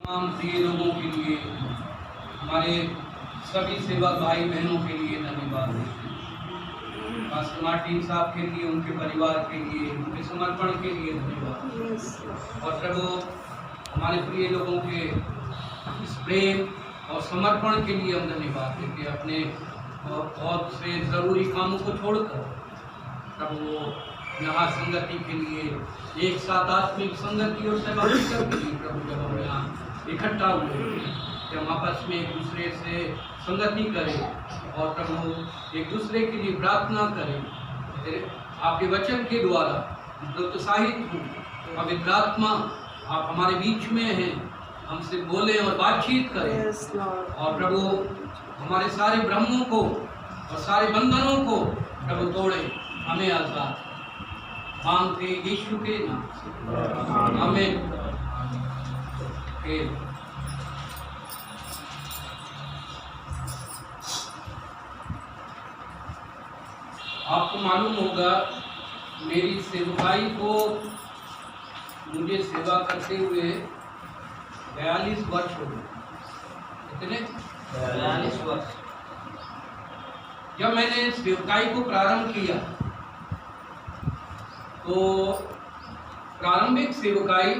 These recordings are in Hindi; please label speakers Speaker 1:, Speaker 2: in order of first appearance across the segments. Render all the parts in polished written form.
Speaker 1: तमाम प्रिय लोगों के लिए, हमारे सभी सेवक भाई बहनों के लिए धन्यवाद देते हैं। पास्टर मार्टिन साहब के लिए, उनके परिवार के लिए, उनके समर्पण के लिए धन्यवाद। और प्रभु हमारे प्रिय लोगों के इस प्रेम और समर्पण के लिए हम धन्यवाद देते हैं। अपने बहुत से ज़रूरी कामों को छोड़कर प्रभु वो यहाँ संगति के लिए, एक साथ आत्मिक संगति और सहभागिता के लिए प्रभु जब हम यहाँ इकट्ठा हुए, कि हम आपस में एक दूसरे से संगति करें और प्रभु एक दूसरे के लिए प्रार्थना करें। आपके वचन के द्वारा प्रोत्साहित हूँ, पवित्र आत्मा आप हमारे बीच में हैं, हमसे बोलें और बातचीत करें। और प्रभु हमारे सारे भ्रमों को और सारे बंधनों को प्रभु तोड़े, हमें आजाद मांगते यीशु के नाम से, आमीन। आपको मालूम होगा मेरी सेवकाई को मुझे सेवा करते हुए 42 वर्ष हो गए। कितने? 42 वर्ष। जब मैंने सेवकाई को प्रारंभ किया तो प्रारंभिक सेवकाई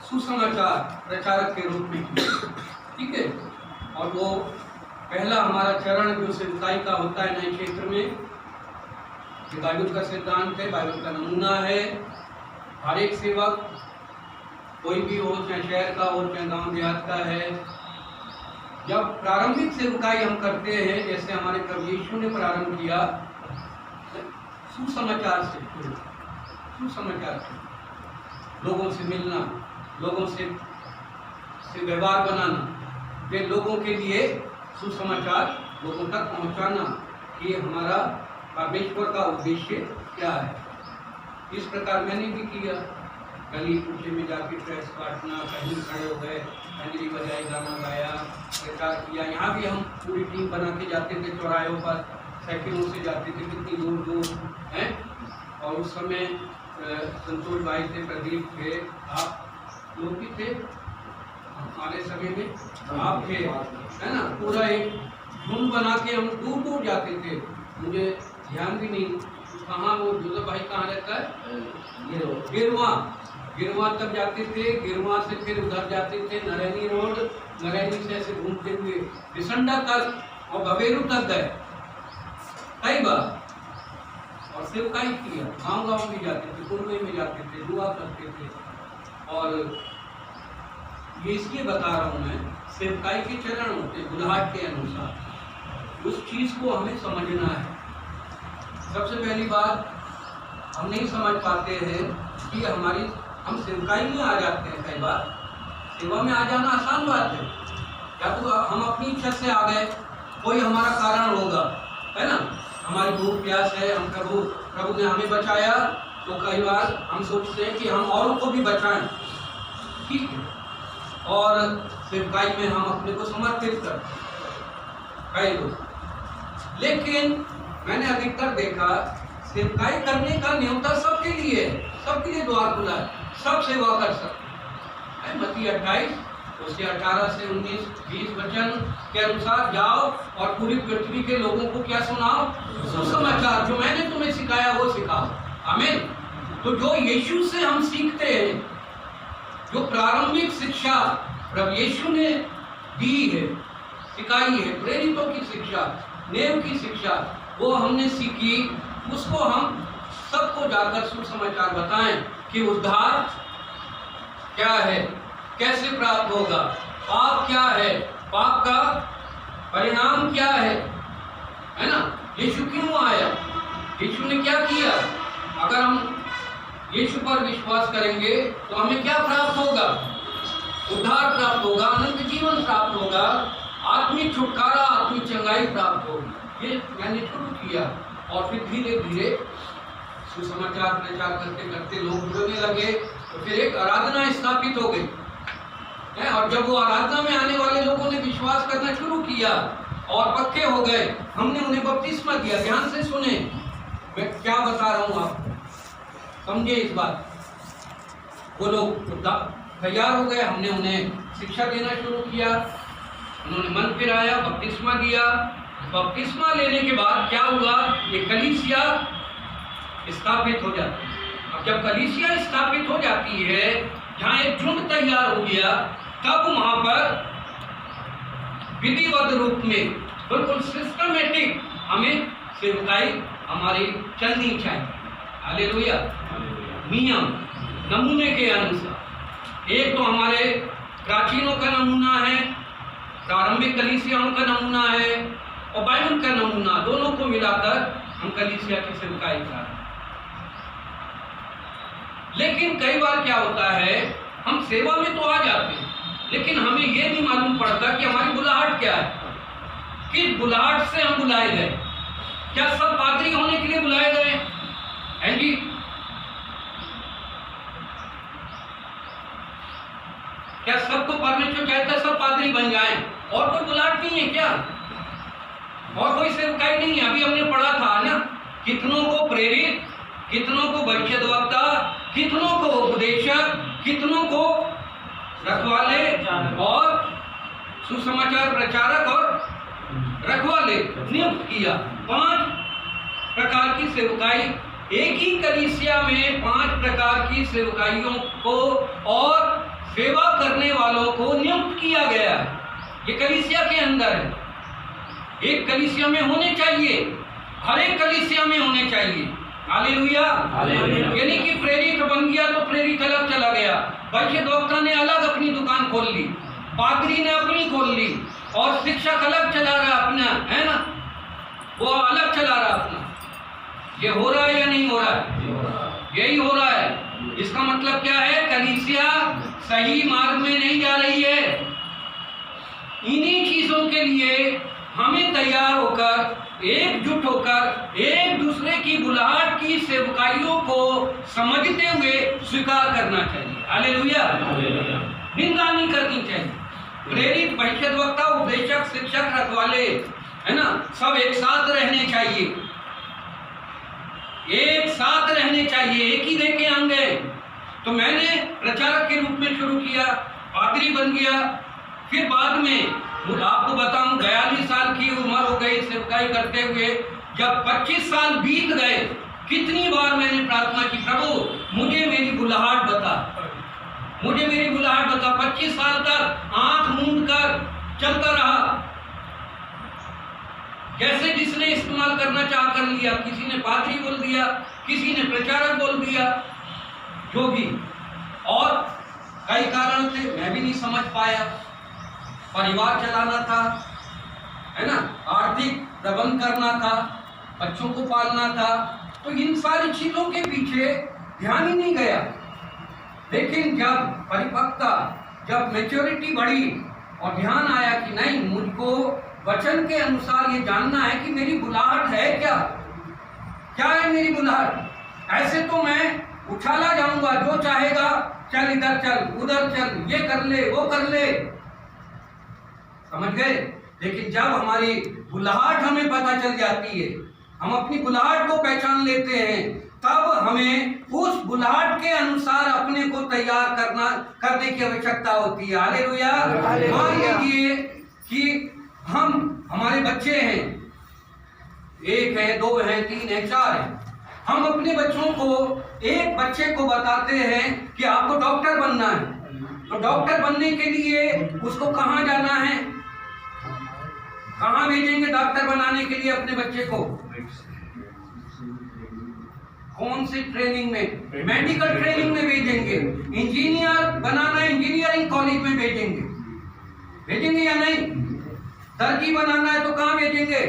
Speaker 1: सुसमाचार प्रचारक के रूप में की, ठीक है। और वो पहला हमारा चरण जो सेवकाई का होता है नए क्षेत्र में, ये बाइबल का सिद्धांत है, बाइबल का नमूना है। हर एक सेवक कोई भी हो, चाहे शहर का हो चाहे गांव देहात का है, जब प्रारंभिक सेवकाई हम करते हैं, जैसे हमारे प्रभु यीशु ने प्रारंभ किया सुसमाचार से, सुसमाचार से लोगों से मिलना, लोगों से व्यवहार बनाना, वे लोगों के लिए सुसमाचार लोगों तक पहुंचाना, ये हमारा परमेश्वर का उद्देश्य क्या है। इस प्रकार मैंने भी किया। गली कुचे में जाके प्रेस काटना, कहीं खड़े हो गए, अंजलि बजाई, गाना गाया, प्रचार किया। यहाँ भी हम पूरी टीम बना के जाते थे, चौराहों पर साइकिलों से जाते थे, कितनी दूर दूर हैं। और उस समय संतोष भाई थे, प्रदीप थे, आप लोग भी थे हमारे समय में, आप थे, है ना। पूरा एक झुंड बना के हम दूर दूर जाते थे। मुझे ध्यान भी नहीं कहाँ वो जोसेफ भाई कहाँ रहता है, गिरवा तक जाते थे। गिरवा से फिर उधर जाते थे नरैनी रोड, नरैनी से ऐसे घूमते हुए बिसंडा तक और बबेरू तक गए कई बार, और सेवकाई किया। गाँव गाँव में जाते थे, कुर्मे में जाते थे, दुआ करते थे। और ये इसलिए बता रहा हूँ मैं, सेवकाई के चरण होते बुलाहट के अनुसार, उस चीज़ को हमें समझना है। सबसे पहली बात हम नहीं समझ पाते हैं कि हम सेवकाई में आ जाते हैं। कई बार सेवा में आ जाना आसान बात है, या तो हम अपनी इच्छा से आ गए, कोई हमारा कारण होगा, है ना। हमारी भूख प्यास है, हम प्रभु ने हमें बचाया, तो कई बार हम सोचते हैं कि हम औरों को भी बचाएं, ठीक है। और सेवकाई में हम अपने को समर्पित करते कई लोग। लेकिन मैंने अधिकतर देखा सेवकाई करने का न्योता सबके लिए है, सबके लिए द्वार खुला है, सब सेवा कर सकते हैं। मत्ती 28 उसके 18 से 19 20 वचन के अनुसार जाओ और पूरी पृथ्वी के लोगों को क्या सुनाओ, सुसमाचार। जो मैंने तुम्हें सिखाया वो सिखाओ, आमीन। तो जो यीशु से हम सीखते हैं, जो प्रारंभिक शिक्षा प्रभु यीशु ने दी है, सिखाई है, प्रेरितों की शिक्षा, नेम की शिक्षा, वो हमने सीखी, उसको हम सबको जाकर सुसमाचार बताएं कि उद्धार क्या है, कैसे प्राप्त होगा, पाप क्या है, पाप का परिणाम क्या है ना। यीशु क्यों आया, यीशु ने क्या किया। अगर हम यीशु पर विश्वास करेंगे तो हमें क्या प्राप्त होगा, उद्धार प्राप्त होगा, अनंत जीवन प्राप्त होगा, आत्मिक छुटकारा, आत्मिक चंगाई प्राप्त होगी। ये मैंने शुरू किया और फिर धीरे धीरे सुसमाचार प्रचार करते करते लोग जुड़ने लगे, तो फिर एक आराधना स्थापित हो गई है। और जब वो आराधना में आने वाले लोगों ने विश्वास करना शुरू किया और पक्के हो गए, हमने उन्हें बपतिस्मा दिया। ध्यान से सुने, मैं क्या बता रहा हूँ आपको, समझे इस बात। वो लोग तैयार हो गए, हमने उन्हें शिक्षा देना शुरू किया, उन्होंने मन फिराया, बपतिस्मा दिया। बपतिस्मा लेने के बाद क्या हुआ, ये कलीसिया स्थापित हो जाती है। अब जब कलीसिया स्थापित हो जाती है, जहाँ एक झुंड तैयार हो गया, तब वहाँ पर विधिवत रूप में बिल्कुल सिस्टमेटिक हमें सेवकाई हमारी चलनी चाहिए। हालेलुया। नियम नमूने के अनुसार, एक तो हमारे प्राचीनों का नमूना है, प्रारंभिक कलीसियाओं का नमूना है और बाइबल का नमूना, दोनों को मिलाकर हम कलीसिया की सेवकाई कर रहे हैं। लेकिन कई बार क्या होता है, हम सेवा में तो आ जाते हैं, लेकिन हमें यह नहीं मालूम पड़ता कि हमारी बुलाहट क्या है, किस बुलाहट से हम बुलाए गए। क्या सब पादरी होने के लिए बुलाए गए हैं जी? क्या सबको परमेश्वर चाहता है सब पादरी बन जाएं? और कोई बुलाहट नहीं है क्या? और कोई सेवकाई नहीं है? अभी हमने पढ़ा था ना, कितनों को प्रेरित, कितनों को भविष्यद्वक्ता, कितनों को उपदेशक, कितनों को रखवाले और सुसमाचार प्रचारक और रखवाले नियुक्त किया। 5 प्रकार की सेवकाई, एक ही कलीसिया में 5 प्रकार की सेवकाइयों को और सेवा करने वालों को नियुक्त किया गया है। ये कलीसिया के अंदर है, एक कलीसिया में होने चाहिए, हर एक कलीसिया में होने चाहिए। हालेलुया। यानी कि प्रेरित बन गया तो प्रेरित अलग चला गया, भविष्यद्वक्ता ने अलग अपनी दुकान खोल ली, पादरी ने अपनी खोल ली, और शिक्षक अलग चला रहा अपना, है ना, वो अलग चला रहा अपना। ये हो रहा है या नहीं हो रहा है? यही हो रहा है। इसका मतलब क्या है, कलीसिया सही मार्ग में नहीं जा रही है। इन्हीं चीजों के लिए हमें तैयार होकर, एकजुट होकर, एक दूसरे की बुलाहट की सेवकाइयों को समझते हुए स्वीकार करना चाहिए। हालेलुया। निंदा नहीं करनी चाहिए। प्रेरित, भविष्यद्वक्ता, उपदेशक, शिक्षक, रखवाले, है ना, सब एक साथ रहने चाहिए, एक साथ रहने चाहिए, एक ही देह के अंग है। तो मैंने प्रचारक के रूप में शुरू किया, पादरी बन गया, फिर बाद में आपको बताऊं 42 साल की उम्र हो गई सेवकाई करते हुए। जब 25 साल बीत गए, कितनी बार मैंने प्रार्थना की, प्रभु मुझे मेरी बुलाहट बता, मुझे मेरी बुलाहट बता। 25 साल तक आंख मूंद कर चलता रहा, जैसे जिसने इस्तेमाल करना चाह कर लिया। किसी ने पादरी बोल दिया, किसी ने प्रचारक बोल दिया, जो भी, और कई कारण थे, मैं भी नहीं समझ पाया। परिवार चलाना था, है ना, आर्थिक प्रबंध करना था, बच्चों को पालना था, तो इन सारी चीजों के पीछे ध्यान ही नहीं गया। लेकिन जब परिपक्वता, जब मैच्योरिटी बढ़ी और ध्यान आया कि नहीं, मुझको वचन के अनुसार ये जानना है कि मेरी बुलाहट है क्या, क्या है मेरी बुलाहट। ऐसे तो मैं उछाला जाऊंगा, जो चाहेगा चल इधर चल, उधर चल, ये कर ले, वो कर ले, समझ गए। लेकिन जब हमारी बुलाहट हमें पता चल जाती है, हम अपनी बुलाहट को पहचान लेते हैं, तब हमें उस बुलाहट के अनुसार अपने को तैयार करने की आवश्यकता होती है। हालेलुया। मान लीजिए कि हमारे बच्चे हैं, 1 है, 2 है, 3 है, 4 है। हम अपने बच्चों को, एक बच्चे को बताते हैं कि आपको डॉक्टर बनना है, तो डॉक्टर बनने के लिए उसको कहाँ जाना है, कहाँ भेजेंगे डॉक्टर बनाने के लिए अपने बच्चे को? कौन सी ट्रेनिंग में? मेडिकल ट्रेनिंग में भेजेंगे। इंजीनियर बनाना है, इंजीनियरिंग कॉलेज में भेजेंगे, भेजेंगे या नहीं? दर्जी बनाना है तो कहाँ भेजेंगे?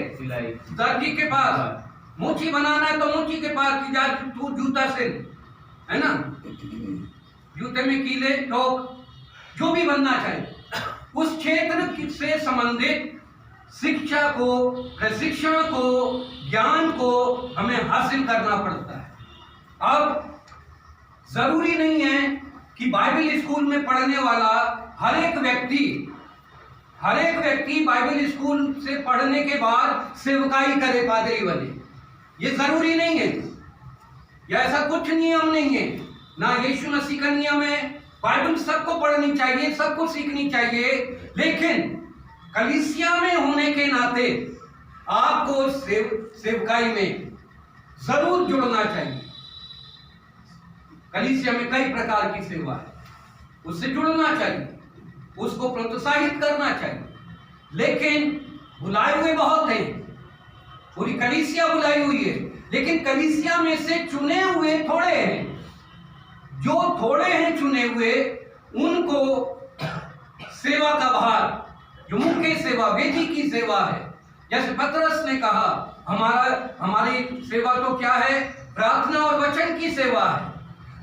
Speaker 1: दर्जी के पास। मोची बनाना है तो मोची के पास कि जा तू जूता सिल, है ना, जूते में कीले ठोक, जो भी बनना चाहे, उस क्षेत्र से संबंधित शिक्षा को, प्रशिक्षण को, ज्ञान को हमें हासिल करना पड़ता है। अब जरूरी नहीं है कि बाइबल स्कूल में पढ़ने वाला हर एक व्यक्ति बाइबल स्कूल से पढ़ने के बाद सेवकाई करे, पादरी बने, ये जरूरी नहीं है। या ऐसा कुछ नियम नहीं है, ना यीशु मसीह का नियम है, बाइबल सबको पढ़नी चाहिए, सबको सीखनी चाहिए, लेकिन कलीसिया में होने के नाते आपको सेवकाई में जरूर जुड़ना चाहिए। कलीसिया में कई प्रकार की सेवा है, उससे जुड़ना चाहिए, उसको प्रोत्साहित करना चाहिए। लेकिन बुलाए हुए बहुत हैं, पूरी कलीसिया बुलाई हुई है, लेकिन कलीसिया में से चुने हुए थोड़े हैं। जो थोड़े हैं चुने हुए, उनको सेवा का भार, जो मुख्य सेवा वेदी की सेवा है, जैसे पतरस ने कहा, हमारी सेवा तो क्या है? प्रार्थना और वचन की सेवा है।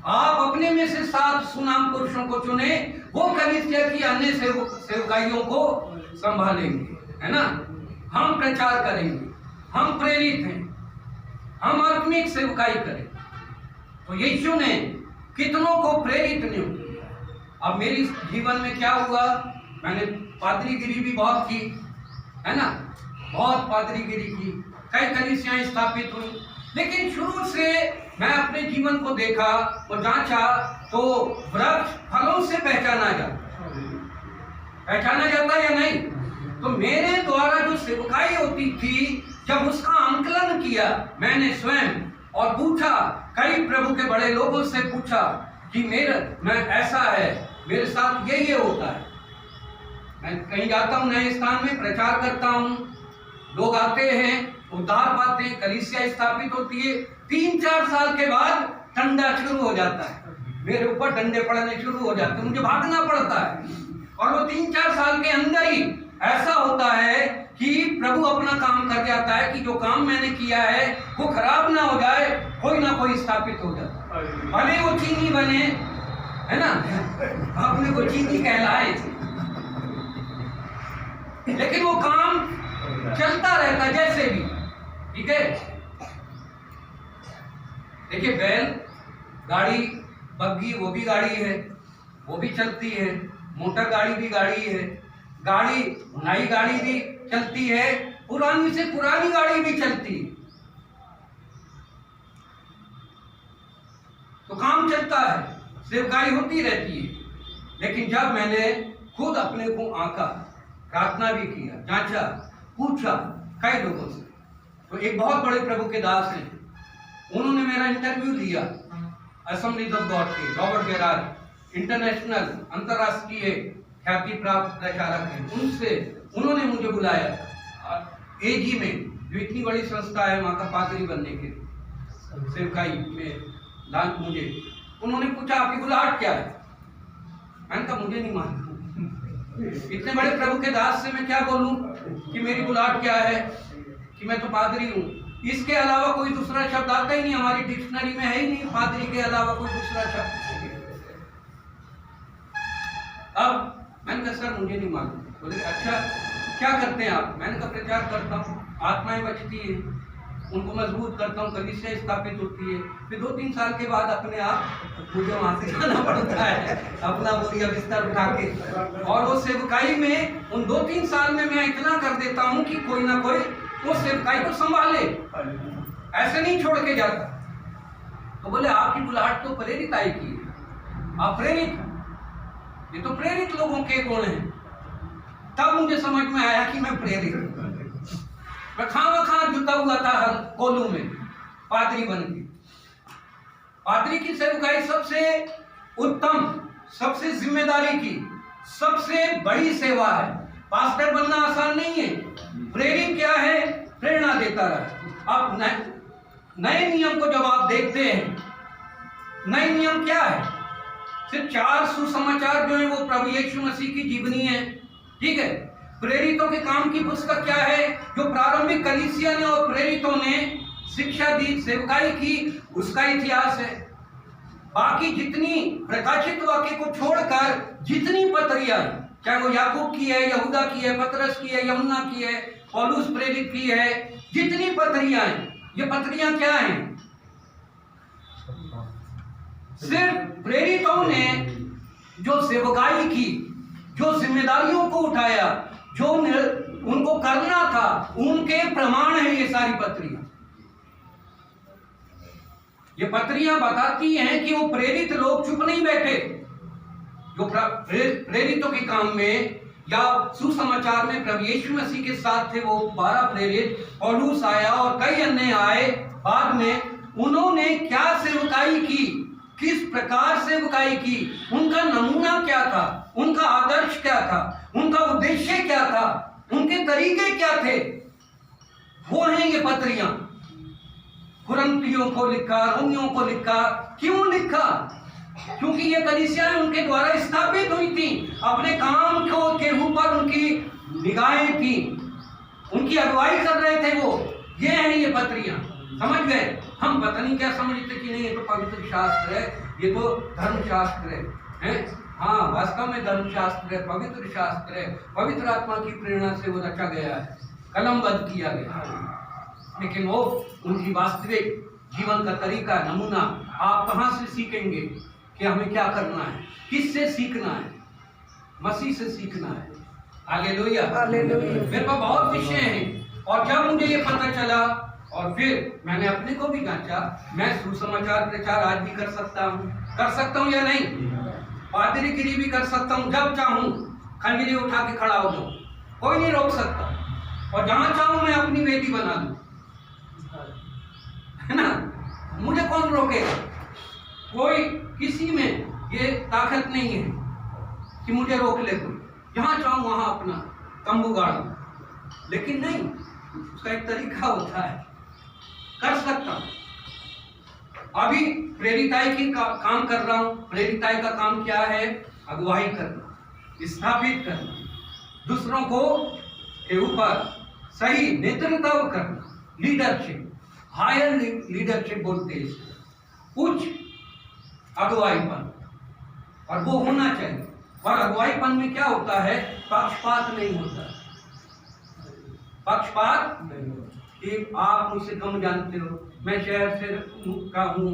Speaker 1: आप अपने में से 7 सुनाम पुरुषों को चुने, वो कलीसिया की अन्य सेवकाइयों को संभालेंगे, है ना। हम प्रचार करेंगे, हम प्रेरित हैं, हम आत्मिक सेवकाई करें। तो यीशु ने कितनों को प्रेरित नहीं किया। अब मेरी जीवन में क्या हुआ, मैंने पादरीगिरी भी बहुत की, है ना, बहुत पादरीगिरी की, कई कलीसियाएं स्थापित हुई, लेकिन शुरू से मैं अपने जीवन को देखा और जांचा तो वृक्ष फलों से पहचाना जाता है या नहीं। तो मेरे द्वारा जो सेवकाई होती थी, जब उसका आंकलन किया मैंने स्वयं और पूछा, कई प्रभु के बड़े लोगों से पूछा कि मैं ऐसा है, मेरे साथ ये होता है। मैं कहीं जाता हूँ, नए स्थान में प्रचार करता हूँ, लोग आते हैं, उद्धार पाते हैं, कलीसिया स्थापित होती है, 3-4 साल के बाद ठंडा शुरू हो जाता है, मेरे ऊपर डंडे पड़ने शुरू हो जाते हैं, मुझे भागना पड़ता है। और वो 3-4 साल के अंदर ही ऐसा होता है कि प्रभु अपना काम कर जाता है कि जो काम मैंने किया है वो खराब ना हो जाए, कोई ना कोई स्थापित हो जाता है। भले वो चीनी बने, है ना, अपने को चीनी कहलाए, लेकिन वो काम चलता रहता है जैसे भी, ठीक है। देखिए, बैल गाड़ी, बग्गी वो भी गाड़ी है, वो भी चलती है, मोटर गाड़ी भी गाड़ी है, गाड़ी नई गाड़ी भी चलती है, पुरानी से पुरानी गाड़ी भी चलती है, तो काम चलता है, सेवकाई होती रहती है। लेकिन जब मैंने खुद अपने को आंका, प्रार्थना भी किया, जांचा, पूछा कई लोगों से, तो एक बहुत बड़े प्रभु के दास हैं, उन्होंने मेरा इंटरव्यू लिया, असेंबलीज ऑफ गॉड के रॉबर्ट गेरार्ड, इंटरनेशनल अंतरराष्ट्रीय ख्याति प्राप्त प्रचारक हैं, उन्होंने मुझे बुलाया एजी में, जो इतनी बड़ी संस्था है वहाँ का पादरी बनने के सेवकाई में लाल मुझे। उन्होंने पूछा, आपकी बुलाहट क्या है? मैंने कहा मुझे नहीं मालूम, इतने बड़े प्रभु के दास से मैं क्या बोलूं कि मेरी बुलाहट क्या है, कि मैं तो पादरी हूँ, इसके अलावा कोई दूसरा शब्द आता ही नहीं, हमारी डिक्शनरी में है ही नहीं पादरी के अलावा कोई दूसरा शब्द। अब मैंने कहा सर मुझे नहीं मालूम। बोले अच्छा क्या करते हैं आप? मैंने कहा प्रचार करता हूँ, आत्माएं बचती हैं, उनको मजबूत करता हूँ, कलीसिया स्थापित होती है। फिर 2-3 साल के बाद अपने आप मुझे वहां से जाना पड़ता है, अपना बोरिया बिस्तर उठा के, और वो सेवकाई में उन 2-3 साल में मैं इतना कर देता हूँ कि कोई ना कोई वो सेवकाई को संभाले, ऐसे नहीं छोड़ के जाता। तो बोले आपकी बुलाहट तो प्रेरित आई की, आप प्रेरित, ये तो प्रेरित लोगों के गुण हैं। तब मुझे समझ में आया कि मैं प्रेरित हूं। मैं खामा जुटा हुआ था हर कोलू में पादरी बन के। पादरी की सेवकाई सबसे उत्तम, सबसे जिम्मेदारी की, सबसे बड़ी सेवा है। पास्टर बनना आसान नहीं है। प्रेरित क्या है? प्रेरणा देता रहे। अब नए नियम को जब आप देखते हैं, नए नियम क्या है? सिर्फ 4 सुसमाचार जो है वो प्रभु यीशु मसीह की जीवनी है, ठीक है। प्रेरितों के काम की पुस्तक क्या है? जो प्रारंभिक कलीसिया ने और प्रेरितों ने शिक्षा दी, सेवकाई की, उसका इतिहास है। बाकी जितनी प्रकाशित वाक्य को छोड़कर जितनी पत्रियां, चाहे वो याकूब की है, यहूदा की है, पतरस की है, यूहन्ना की है, पौलुस प्रेरित की है, जितनी पत्रियां हैं, ये पत्रियां क्या हैं? सिर्फ प्रेरितों ने जो सेवकाई की, जो जिम्मेदारियों को उठाया, जो उनको करना था, उनके प्रमाण है ये सारी पत्रियां। ये पत्रियां बताती हैं कि वो प्रेरित लोग चुप नहीं बैठे, जो प्रेरितों के काम में या सुसमाचार में प्रभु यीशु मसीह के साथ थे, वो 12 प्रेरित, पौलुस आया और कई अन्य आए बाद में। उन्होंने क्या सेवकाई की, किस प्रकार सेवकाई की, उनका नमूना क्या था, उनका आदर्श क्या था, उनका उद्देश्य क्या था, उनके तरीके क्या थे, वो हैं ये पत्रियां। कुरिन्थियों को लिखा, रोमियों को लिखा। क्यों लिखा? क्योंकि ये कलीसियाएं उनके द्वारा स्थापित हुई थी। अपने काम के ऊपर उनकी निगाहें थी, उनकी अगुवाई कर रहे थे वो। ये हैं ये पत्रियां। समझ गए? हम पता नहीं क्या समझते कि नहीं ये तो पवित्र शास्त्र है, ये तो धर्मशास्त्र है। हाँ, वास्तव में धर्मशास्त्र है, पवित्र शास्त्र है, पवित्र आत्मा की प्रेरणा से वो रचा गया है, कलमबद्ध किया गया है। लेकिन वो उनकी वास्तविक जीवन का तरीका, नमूना आप कहाँ से सीखेंगे कि हमें क्या करना है, किससे सीखना है? मसीह से सीखना है। Hallelujah, hallelujah. मेरे पास बहुत विषय हैं और जब मुझे ये पता चला और फिर मैंने अपने को भी जांचा, मैं सुसमाचार प्रचार आज भी कर सकता हूँ या नहीं? पादरीगिरी भी कर सकता हूँ, जब चाहूँ खंजरी उठा के खड़ा हो जाऊँ, कोई नहीं रोक सकता। और जहाँ चाहूँ मैं अपनी वेदी बना दूँ, है ना? मुझे कौन रोकेगा? कोई किसी में ये ताकत नहीं है कि मुझे रोक ले कोई। जहाँ चाहूँ वहाँ अपना तंबू गाड़ू। लेकिन नहीं, उसका एक तरीका होता है, कर सकता हूँ। अभी प्रेरिताई की काम कर रहा हूँ। प्रेरिताई का काम क्या है? अगुवाई करना, स्थापित करना, दूसरों को के ऊपर सही नेतृत्व करना, लीडरशिप, हायर लीडरशिप बोलते हैं इसको, उच्च अगुवाईपन। और वो होना चाहिए। और अगुवाईपन में क्या होता है? पक्षपात नहीं होता। पक्षपात नहीं होता कि आप मुझसे कम जानते हो, मैं शहर से का हूँ,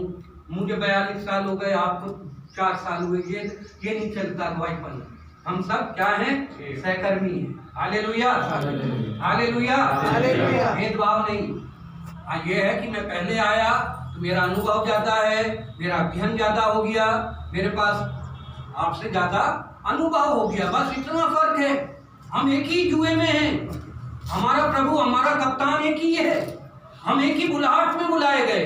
Speaker 1: मुझे 42 साल हो गए, आपको 4 साल हुए, ये नहीं चलता अगुवाईपन। हम सब क्या हैं? सहकर्मी हैं। Hallelujah, hallelujah, hallelujah. भेदभाव नहीं। ये है कि मैं पहले आया तो मेरा अनुभव ज्यादा है, मेरा अध्ययन ज्यादा हो गया, मेरे पास आपसे ज्यादा अनुभव हो गया, बस इतना फर्क है। हम एक ही जुए में हैं। हमारा प्रभु, हमारा कप्तान एक ही है। हम एक ही बुलाहट में बुलाए गए।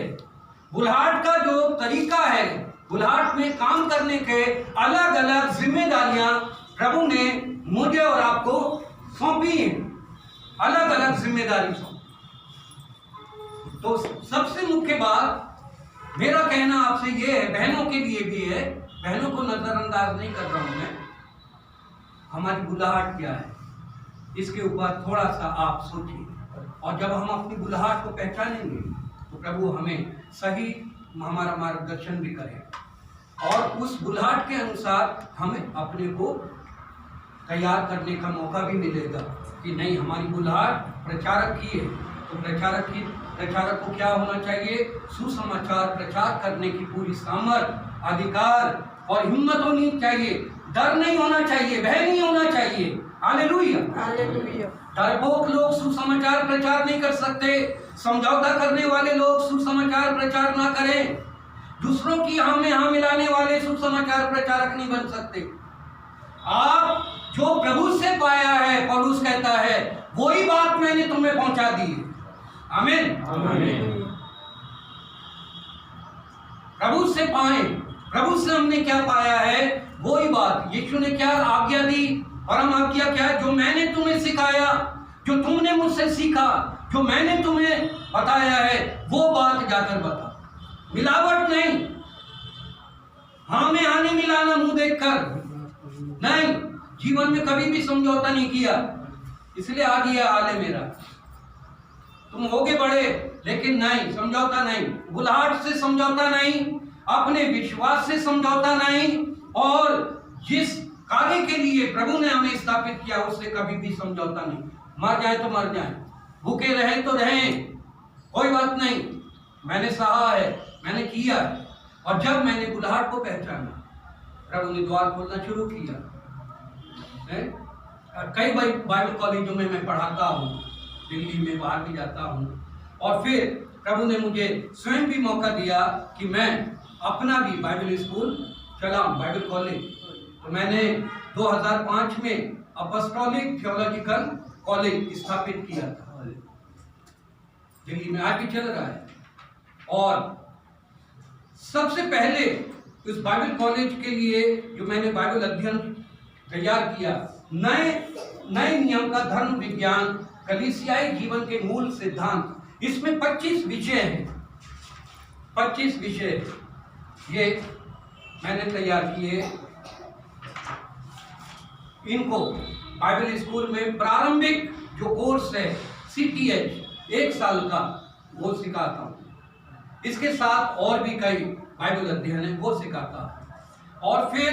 Speaker 1: बुलाहट का जो तरीका है, बुलाहट में काम करने के अलग अलग जिम्मेदारियां प्रभु ने मुझे और आपको सौंपी हैं, अलग अलग जिम्मेदारी सौंपी। तो सबसे मुख्य बात मेरा कहना आपसे ये है, बहनों के लिए भी है, बहनों को नजरअंदाज नहीं कर रहा हूं मैं। हमारी बुलाहट क्या है, इसके ऊपर थोड़ा सा आप सोचिए। और जब हम अपनी बुलाहट को पहचानेंगे तो प्रभु हमें सही हमारा मार्गदर्शन भी करेगा और उस बुलाहट के अनुसार हमें अपने को तैयार करने का मौका भी मिलेगा कि नहीं, हमारी बुलाहट प्रचारक की है तो प्रचारक को क्या होना चाहिए? सुसमाचार प्रचार करने की पूरी सामर्थ्य, अधिकार और हिम्मत होनी चाहिए। डर नहीं होना चाहिए, भय नहीं होना चाहिए। Hallelujah, hallelujah. डरपोक लोग सुसमाचार प्रचार नहीं कर सकते। समझौता करने वाले लोग सुसमाचार प्रचार ना करें। दूसरों की हाँ में हाँ मिलाने वाले सुसमाचार प्रचारक नहीं बन सकते। आप जो प्रभु से पाया है, पौलुस कहता है, वही बात मैंने तुम्हें पहुंचा दी। आमीन, आमीन। प्रभु से पाए, प्रभु से हमने क्या पाया है, वही बात। यीशु ने क्या आज्ञा दी? परम आज्ञा क्या है? जो मैंने तुम्हें सिखाया, जो तुमने मुझसे सीखा, जो मैंने तुम्हें बताया है, वो बात जाकर बता। मिलावट नहीं, हाँ में हाँ नहीं मिलाना मुंह देखकर नहीं। जीवन में कभी भी समझौता नहीं किया, इसलिए आ गया हाल है मेरा। तुम होगे बड़े, लेकिन नहीं, समझौता नहीं, बुलाहट से समझौता नहीं, अपने विश्वास से समझौता नहीं, और जिस कार्य के लिए प्रभु ने हमें स्थापित किया उससे कभी भी समझौता नहीं। मर जाए तो मर जाए, भूखे रहे तो रहें, कोई बात नहीं, मैंने सहा है, मैंने किया। और जब मैंने बुलाहट को पहचाना, प्रभु ने द्वार खोलना शुरू किया। कई बाइबल कॉलेजों में मैं पढ़ाता हूँ, दिल्ली में, बाहर भी जाता हूँ। और फिर प्रभु ने मुझे स्वयं भी मौका दिया कि मैं अपना भी बाइबल स्कूल चलाऊं, बाइबल कॉलेज। तो मैंने 2005 में अपॉस्टोलिक थियोलॉजिकल कॉलेज स्थापित किया था दिल्ली में, आज भी चल रहा है। और सबसे पहले इस बाइबल कॉलेज के लिए जो मैंने बाइबल अध्ययन तैयार किया, नए नियम का धर्म विज्ञान, कलीसियाई जीवन के मूल सिद्धांत, इसमें 25 विषय हैं, 25 विषय ये मैंने तैयार किए। इनको बाइबल स्कूल में प्रारंभिक जो कोर्स है CTH 1 साल का, वो सिखाता हूँ। इसके साथ और भी कई बाइबल अध्ययन है, वो सिखाता हूँ। और फिर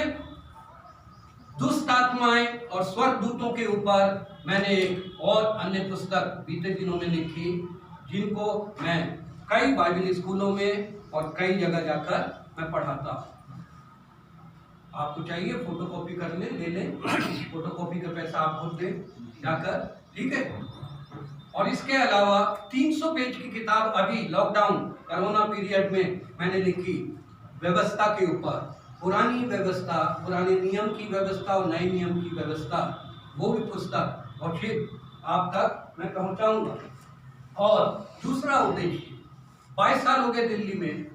Speaker 1: दुष्ट आत्माएं और स्वर्गदूतों के ऊपर मैंने एक और अन्य पुस्तक बीते दिनों में लिखी, जिनको मैं कई बाइबल स्कूलों में और कई जगह जाकर मैं पढ़ाता हूँ। आपको चाहिए फोटोकॉपी करने, ले लें, फोटोकॉपी का पैसा आप खुद दें जाकर, ठीक है। और इसके अलावा 300 पेज की किताब अभी लॉकडाउन कोरोना पीरियड में मैंने लिखी, व्यवस्था के ऊपर, पुरानी व्यवस्था, पुराने नियम की व्यवस्था और नए नियम की व्यवस्था, वो भी पुस्तक और फिर आप तक मैं पहुंचाऊंगा। और दूसरा उद्देश्य, 22 साल हो गए दिल्ली में,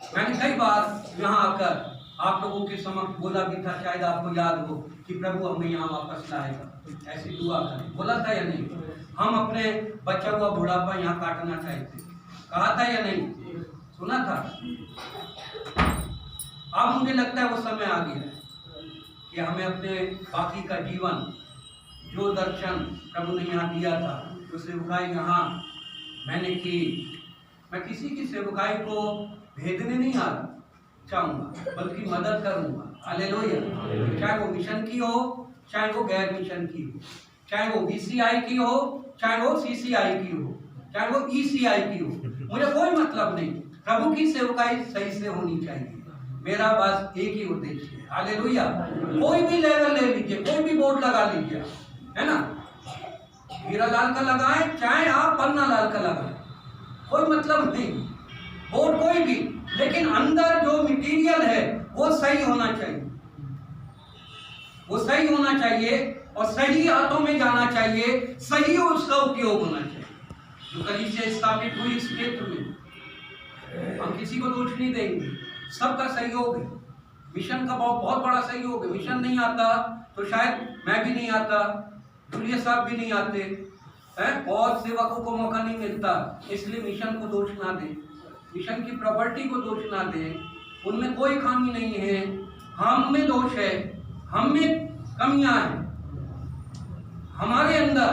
Speaker 1: मैंने कई बार यहाँ आकर आप लोगों के समक्ष बोला भी था, शायद आपको याद हो, कि प्रभु हमें यहाँ वापस लाएगा, ऐसी दुआ करें, बोला था या नहीं? हम अपने बच्चा हुआ बुढ़ापा यहाँ काटना चाहते, कहा था या नहीं? सुना था। अब मुझे लगता है वो समय आ गया है कि हमें अपने बाकी का जीवन, जो दर्शन प्रभु ने यहाँ दिया था, तो सेवकाई यहाँ मैंने की। मैं किसी की सेवकाई को भेजने नहीं आ रहा चाहूँगा, बल्कि मदद करूँगा। हालेलुया। चाहे वो मिशन की हो, चाहे वो गैर मिशन की हो, चाहे वो BCI की हो, चाहे वो CCI की हो, चाहे वो ECI की हो, मुझे कोई मतलब नहीं। प्रभु की सेवकाई सही से होनी चाहिए। मेरा बस एक ही उद्देश्य है। हालेलुया। कोई भी लेवल ले लीजिए, कोई भी बोर्ड लगा लीजिए, है ना, हीरा लाल का लगाएं, चाहे आप पन्ना लाल का लगाएं, कोई मतलब नहीं, बोर्ड कोई भी, लेकिन अंदर जो मटेरियल है वो सही होना चाहिए, वो सही होना चाहिए और सही हाथों में जाना चाहिए, सही उसका उपयोग होना चाहिए। जो कलीसिया स्थापित हुई इस क्षेत्र में, हम किसी को दोष नहीं देंगे, सबका सहयोग है। मिशन का बहुत बड़ा सहयोग है। मिशन नहीं आता तो शायद मैं भी नहीं आता, जूलिया साहब भी नहीं आते हैं, और सेवकों को मौका नहीं मिलता। इसलिए मिशन को दोष ना दें, मिशन की प्रॉपर्टी को दोष ना दें, उनमें कोई खामी नहीं है, हम में दोष है, हम में कमियां हैं, हमारे अंदर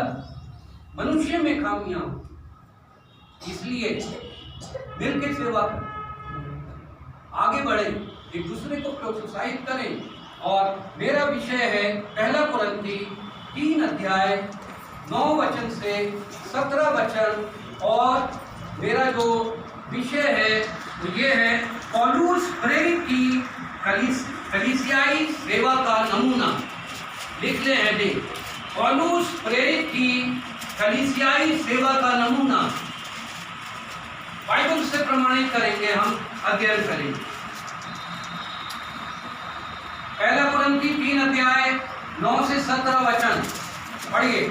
Speaker 1: मनुष्य में खामियां हो, इसलिए मिलकर सेवा करें, आगे बढ़े, एक दूसरे को प्रोत्साहित करें। और मेरा विषय है 1 कुरिन्थी 3 अध्याय 9 वचन से 17 वचन, और मेरा जो विषय है तो ये है पौलुस प्रेरित की कलीसियाई सेवा का नमूना। लिख ले हेडिंग, पौलुस प्रेरित की कलीसियाई सेवा का नमूना। बाइबल से प्रमाणित करेंगे, हम अध्ययन करेंगे। 1 कुरिन्थी 3 अध्याय 9 से 17 वचन पढ़िए।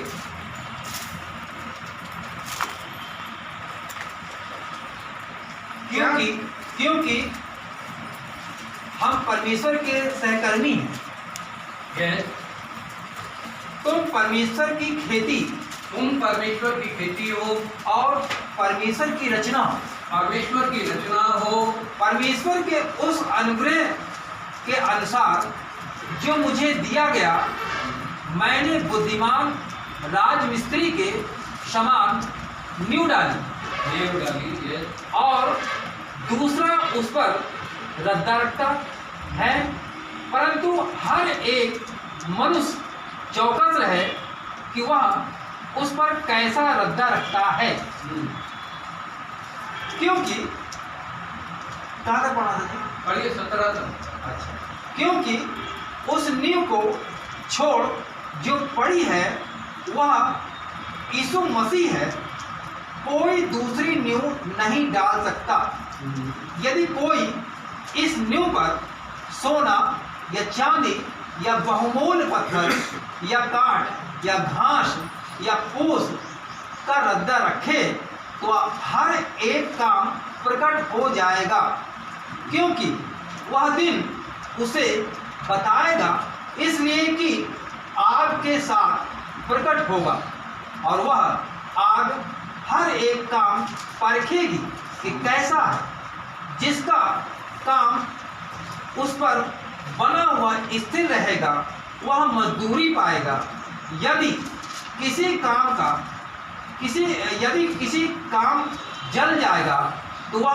Speaker 2: क्योंकि हम परमेश्वर के सहकर्मी हैं। तुम परमेश्वर की खेती हो और परमेश्वर की रचना हो, परमेश्वर के उस अनुग्रह के अनुसार जो मुझे दिया गया, मैंने बुद्धिमान राजमिस्त्री के समान नींव डाली और दूसरा उस पर रद्दा रखता है, परंतु हर एक मनुष्य चौकस रहे कि वह उस पर कैसा रद्दा रखता है। क्योंकि कहाँ तक पढ़ा था?
Speaker 1: पढ़िए 17 तक।
Speaker 2: अच्छा। क्योंकि उस नींव को छोड़ जो पड़ी है वह यीशु मसीह है, कोई दूसरी नींव नहीं डाल सकता। यदि कोई इस नींव पर सोना या चांदी या बहुमूल्य पत्थर या काट या घास या फूस का रद्दा रखे तो हर एक काम प्रकट हो जाएगा, क्योंकि वह दिन उसे बताएगा, इसलिए कि आग के साथ प्रकट होगा और वह आग हर एक काम परखेगी कि कैसा है। जिसका काम उस पर बना हुआ स्थिर रहेगा वह मजदूरी पाएगा। यदि किसी काम जल जाएगा तो वह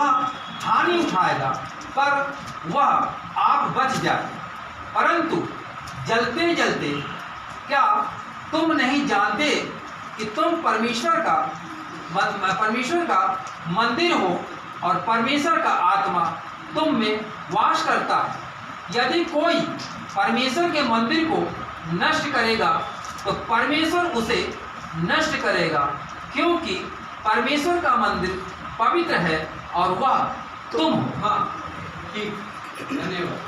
Speaker 2: हानि उठाएगा, पर वह आग बच जाए। परंतु जलते जलते क्या तुम नहीं जानते कि तुम परमेश्वर का मंदिर हो और परमेश्वर का आत्मा तुम में वास करता है। यदि कोई परमेश्वर के मंदिर को नष्ट करेगा तो परमेश्वर उसे नष्ट करेगा, क्योंकि परमेश्वर का मंदिर पवित्र है और वह तुम हो।
Speaker 1: हाँ, ठीक, धन्यवाद।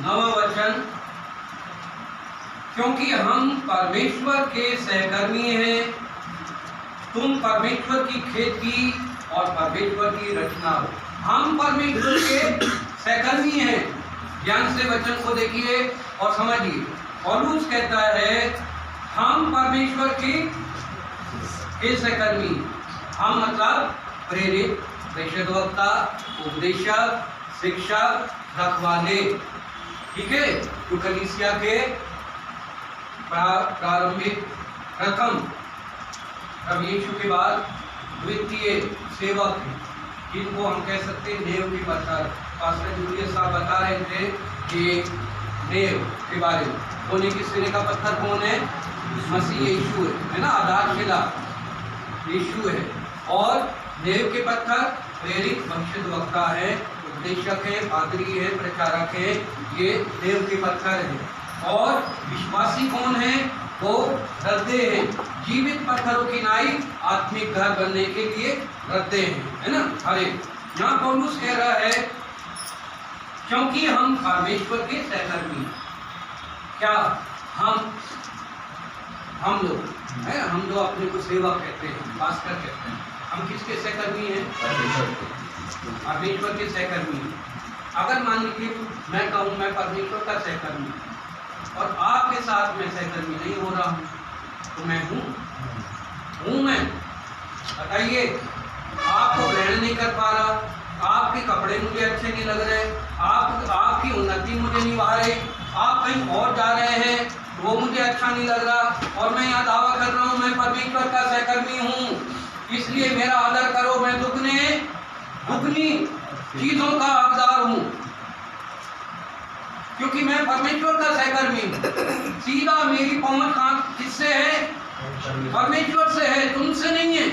Speaker 1: नवा वचन, क्योंकि हम परमेश्वर के सहकर्मी हैं, तुम परमेश्वर की खेती और परमेश्वर की रचना हो। हम परमेश्वर के सहकर्मी हैं। ध्यान से वचन को देखिए और समझिए। पौलुस कहता है हम परमेश्वर के सहकर्मी। हम मतलब प्रेरित, भविष्यद्वक्ता, उपदेशक, शिक्षक, रखवाले, ठीक है, जो कलीसिया के प्रारंभिक प्रथम अब यीशु के बाद द्वितीय सेवक हैं, जिनको हम कह सकते हैं देव की पत्थर। पास्टर जूलियस साहब बता रहे थे कि देव के बारे में, सोने के सिरे का पत्थर कौन है? मसीह यीशु है ना, आधारशिला यीशु है। और देव के पत्थर प्रेरित, भविष्यद्वक्ता है, उपदेशक है, पादरी है, प्रचारक है, ये देव के पत्थर है। और विश्वासी कौन है? वो रद्दे हैं, जीवित पत्थरों की नाई आत्मिक घर बनने के लिए रद्दे हैं, है ना। अरे यहाँ पौलुस कह रहा है क्योंकि हम परमेश्वर के सहकर्मी। क्या हम लोग है, हम लोग अपने को सेवा कहते हैं, पास्टर कहते हैं। हम किसके सहकर्मी हैं? परमेश्वर के सहकर्मी। अगर मान लीजिए मैं कहूँ मैं परमेश्वर का सहकर्मी और आपके साथ मैं सहकर्मी नहीं हो रहा हूँ, तो मैं हूँ मैं, बताइए, आपको ग्रहण नहीं कर पा रहा, आपके कपड़े मुझे अच्छे नहीं लग रहे, आपकी उन्नति मुझे नहीं भा रही, आप कहीं और जा रहे हैं वो मुझे अच्छा नहीं लग रहा, और मैं यहाँ दावा कर रहा हूँ मैं परमेश्वर का सहकर्मी हूँ, इसलिए मेरा आदर करो, मैं दुगनी चीजों का हकदार हूँ, क्योंकि मैं परमेश्वर का सहकर्मी हूँ। सीधा मेरी पहुंच किससे है? परमेश्वर से है, तुमसे नहीं है,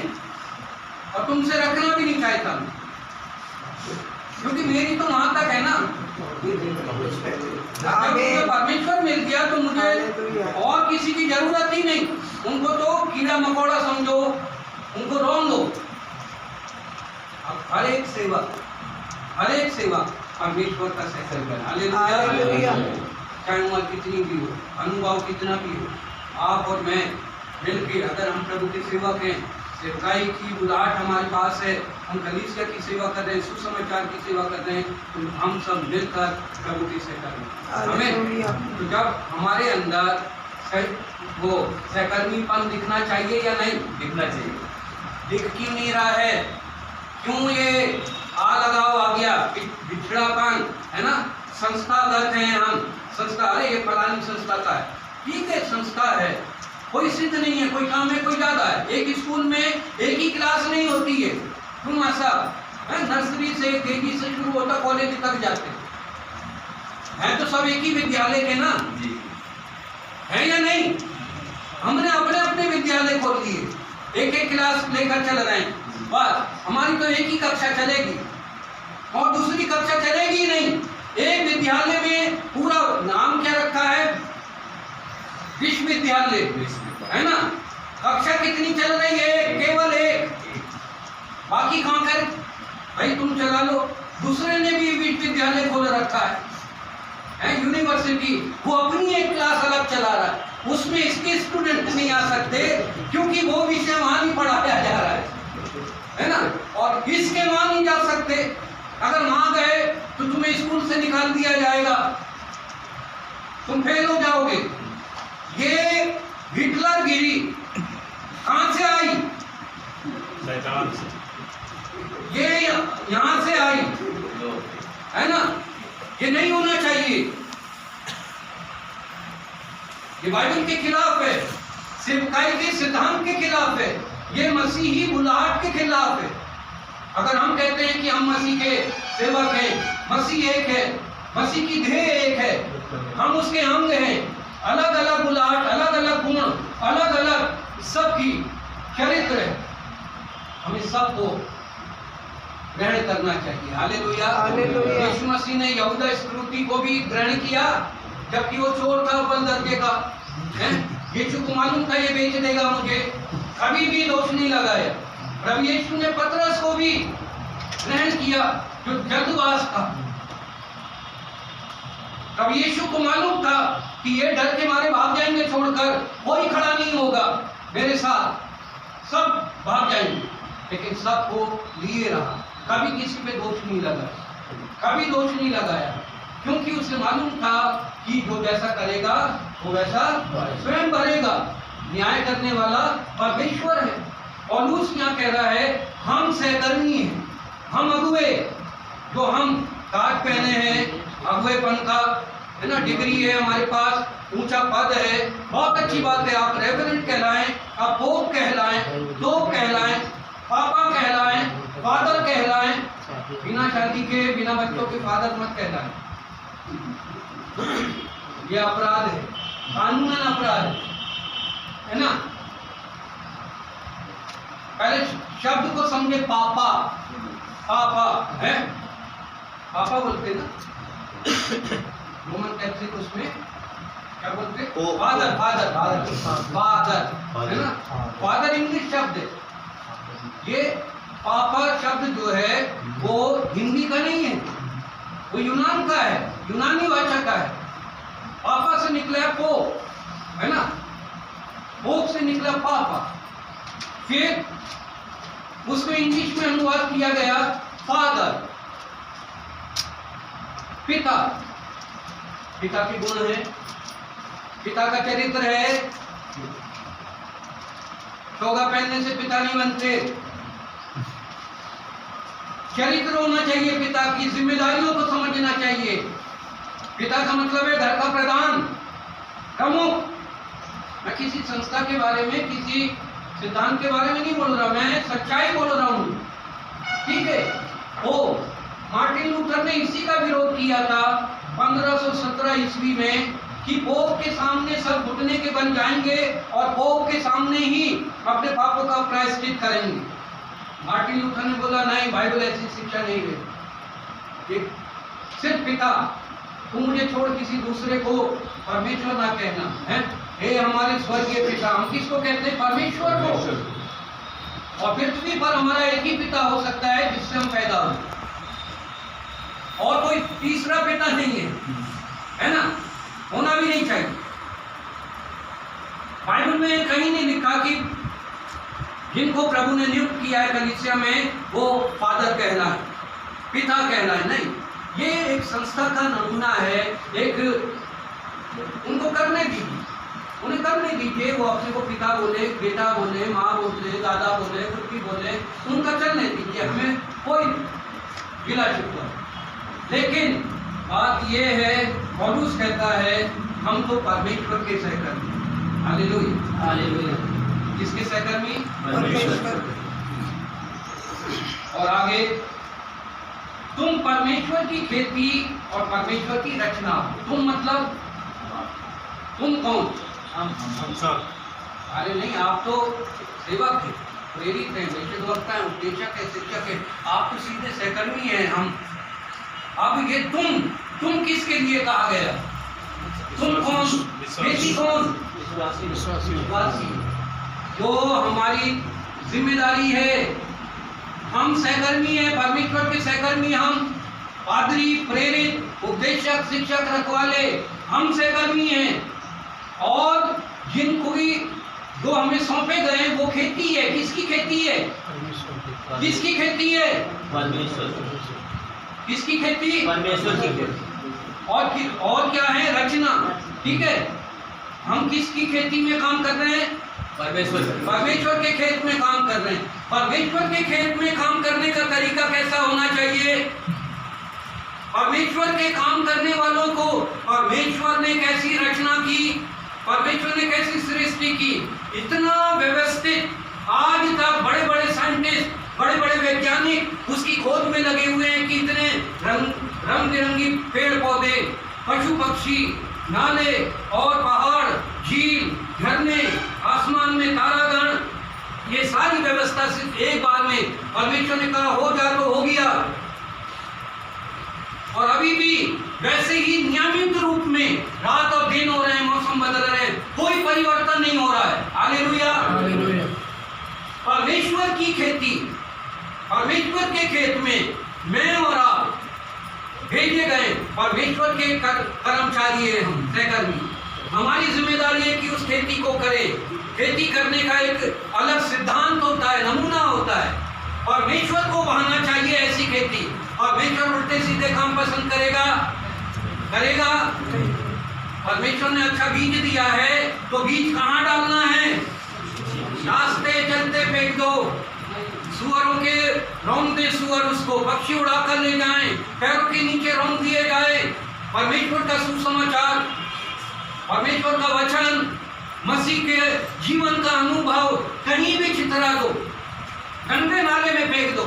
Speaker 1: और तुमसे रखना भी नहीं चाहता, क्योंकि मेरी तो वहां तक है ना। जब मुझे परमेश्वर मिल गया तो मुझे और किसी की जरूरत ही नहीं। उनको तो कीड़ा मकोड़ा समझो, उनको रोन दो। अब हर एक सेवा परमेश्वर का सहकर्मी। हालेलुया। चाहे उम्र कितनी भी हो, अनुभव कितना भी हो, आप और मैं मिलकर अगर हम प्रभु के सेवक हैं, सेवकाई की बुलाहट हमारे पास है, हम कलीसिया की सेवा कर रहे हैं, सुसमाचार की सेवा कर रहे हैं, तो हम सब मिलकर प्रभु की सेवा करें। हमें तो जब हमारे अंदर वो सहकर्मीपन दिखना चाहिए या नहीं दिखना चाहिए? दिख क्यों नहीं रहा है? क्यों ये लगाव आ गया, बिछड़ापन, है ना। संस्थागत हैं हम, संस्था, अरे ये फलानी संस्था का है, ठीक है, संस्था है, कोई सिद्ध नहीं है, कोई काम है, कोई ज्यादा है। एक स्कूल में एक ही क्लास नहीं होती है, तुम ऐसा है, नर्सरी से केजी से शुरू होता कॉलेज तक जाते हैं, तो सब एक ही विद्यालय के ना है या नहीं? हमने अपने अपने विद्यालय खोल दिए, एक एक क्लास लेकर चल रहे हैं, बस हमारी तो एक ही कक्षा चलेगी और दूसरी कक्षा चलेगी ही नहीं। एक विद्यालय में पूरा नाम क्या रखा है? विश्वविद्यालय, है ना। कक्षा कितनी चल रही है? केवल एक, बाकी कहाँ कर भाई तुम चला लो। दूसरे ने भी विश्वविद्यालय खोल रखा है, है यूनिवर्सिटी, वो अपनी एक क्लास अलग चला रहा है, उसमें इसके स्टूडेंट नहीं आ सकते क्योंकि वो विषय वहां नहीं पढ़ाया जा रहा है ना, और इसके वहां नहीं जा सकते। अगर वहां गए तो तुम्हें स्कूल से निकाल दिया जाएगा, तुम फेल हो जाओगे। ये हिटलर गिरी कहां से आई? ये यहां से आई, है ना। ये नहीं होना चाहिए, ये बाइबल के खिलाफ है, सेवकाई के सिद्धांत के खिलाफ है, ये मसीही बुलाहट के खिलाफ है। अगर हम कहते हैं कि हम मसीह के सेवक हैं, मसीह एक है, मसीह की ध्येय एक है, हम उसके अंग हैं, अलग अलग बुलाहट, अलग अलग गुण, अलग अलग सबकी चरित्र है, हमें सबको ग्रहण करना चाहिए। Hallelujah, hallelujah. यीशु मसीह ने यहूदा इस्करियोती को भी ग्रहण किया, जबकि वो चोर था, अव्वल दर्जे का है। यीशु को मालूम था ये बेच देगा मुझे, कभी भी दोष नहीं लगाया। प्रभु यीशु ने पतरस को भी ग्रहण किया जो जल्दबाज था। प्रभु यीशु को मालूम था कि ये डर के मारे भाग जाएंगे छोड़कर, कोई खड़ा नहीं होगा मेरे साथ, सब भाग जाएंगे, लेकिन सबको लिए रहा, कभी किसी पे दोष नहीं लगाया, कभी दोष नहीं लगाया, क्योंकि उसे मालूम था कि जो जैसा करेगा वो वैसा स्वयं भरेगा। न्याय करने वाला परमेश्वर है। पौलुस यहाँ कह रहा है हम सहकर्मी हैं, हम अगुए, जो हम ताज पहने हैं अगुएपन का, है ना, डिग्री है हमारे पास, ऊंचा पद है, बहुत अच्छी बात है। आप रेवरेंट कहलाएं, आप पोप कहलाएं, दोप कहलाएं, पापा कहलाएं, फादर कहलाएं, बिना शादी के, बिना बच्चों के फादर मत कहलाएं, ये अपराध है, कानूनन अपराध है ना। पहले शब्द को समझे, पापा, पापा है, पापा बोलते ना रोमन कैथोलिक, उसमें क्या बोलते? फादर, फादर, फादर, फादर है ना। फादर इंग्लिश शब्द है, ये पापा शब्द जो है वो हिंदी का नहीं है, वो यूनान का है, यूनानी भाषा का है। पापा से निकला है पोप, है ना, पोप से निकला पापा, फिर उसको इंग्लिश में अनुवाद किया गया फादर, पिता। पिता के गुण है, पिता का चरित्र है, टोगा पहनने से पिता नहीं बनते, चरित्र होना चाहिए, पिता की जिम्मेदारियों को समझना चाहिए। पिता का मतलब है घर का प्रधान, प्रमुख। मैं किसी संस्था के बारे में, किसी सिद्धांत के बारे में नहीं बोल रहा, मैं सच्चाई बोल रहा हूँ, ठीक है। ओ मार्टिन लूथर ने इसी का विरोध किया था 1517 ईस्वी में कि पोप के सामने सब घुटने के बन जाएंगे और पोप के सामने ही अपने पापों का प्रायश्चित करेंगे। मार्टिन लूथर ने बोला नहीं, बाइबल ऐसी शिक्षा नहीं है, सिर्फ पिता, तू मुझे छोड़ किसी दूसरे को परमेश्वर ना कहना है। हे हमारे स्वर्गीय पिता, हम किसको कहते हैं? परमेश्वर को। और पृथ्वी पर हमारा एक ही पिता हो सकता है जिससे हम पैदा हो, और कोई तीसरा पिता नहीं है ना, होना भी नहीं चाहिए। बाइबल में कहीं नहीं लिखा कि जिनको प्रभु ने नियुक्त किया है कलीसिया में वो फादर कहलाए, पिता कहलाए, नहीं। ये एक संस्था का नमूना है, एक उनको करने दीजिए, उन्हें करने दीजिए, वो अपने को पिता बोले, बेटा बोले, माँ बोले, दादा बोले, कुछ भी बोले, उनका चलने दीजिए, हमें कोई गिला शिकवा। लेकिन बात ये है, पौलुस कहता है हम तो परमेश्वर के सहकर्मी। Hallelujah, hallelujah. किसके सहकर्मी? परमेश्वर। और आगे, तुम परमेश्वर की खेती और परमेश्वर की रचना हो। तुम मतलब तुम कौन? हम सब। अरे नहीं, आप तो सेवक हैं, प्रेरित हैं, भविष्यद्वक्ता हैं, उपदेशक हैं, शिक्षक हैं, आप तो सीधे सहकर्मी हैं। हम अब ये तुम किसके लिए कहा गया? तुम कौन? खेती कौन? विश्वासी। जो हमारी जिम्मेदारी है, हम सहकर्मी हैं, परमेश्वर के सहकर्मी हम, पादरी, प्रेरित, उपदेशक, शिक्षक, रखवाले हम सहकर्मी हैं, और जिनको भी जो हमें सौंपे गए हैं वो खेती है। किसकी खेती है? किसकी खेती है?
Speaker 3: परमेश्वर।
Speaker 1: किसकी खेती?
Speaker 3: परमेश्वर की खेती।
Speaker 1: और क्या है? रचना। ठीक है, हम किसकी खेती में काम कर रहे हैं? परमेश्वर के खेत में काम कर रहे हैं। परमेश्वर के खेत में काम करने का तरीका कैसा होना चाहिए? परमेश्वर के काम करने वालों को परमेश्वर ने कैसी रचना की, परमेश्वर ने कैसी सृष्टि की, इतना व्यवस्थित। आज तक बड़े बड़े साइंटिस्ट, बड़े बड़े वैज्ञानिक उसकी खोज में लगे हुए हैं कि इतने रंग बिरंगी पेड़ पौधे, पशु पक्षी, नाले और पहाड़, झील, झरने, आसमान में तारागण, ये सारी व्यवस्था सिर्फ एक बार में परमेश्वर ने कहा हो जा तो हो गया। और अभी भी वैसे ही नियमित रूप में रात और दिन हो रहे हैं, मौसम बदल रहे हैं, कोई परिवर्तन नहीं हो रहा है। हालेलुया। परमेश्वर की खेती, परमेश्वर के खेत में मैं और आप भेजे गए परमेश्वर के कर्मचारी हैं, हम सहकर्मी। हमारी जिम्मेदारी है कि उस खेती को करें। खेती करने का एक अलग सिद्धांत होता है, नमूना होता है। परमेश्वर को बहाना चाहिए ऐसी खेती। परमेश्वर उल्टे सीधे काम पसंद करेगा? परमेश्वर ने अच्छा बीज दिया है तो बीज कहाँ डालना है? रास्ते चलते फेंक दो, सुअरों के रौंद दे सुअर उसको, पक्षी उड़ा कर ले जाएं, पैरों के नीचे रौंद दिए जाए। परमेश्वर का सुसमाचार, परमेश्वर का वचन, मसीह के जीवन का अनुभव कहीं भी छितरा दो, गंदे नाले में फेंक दो।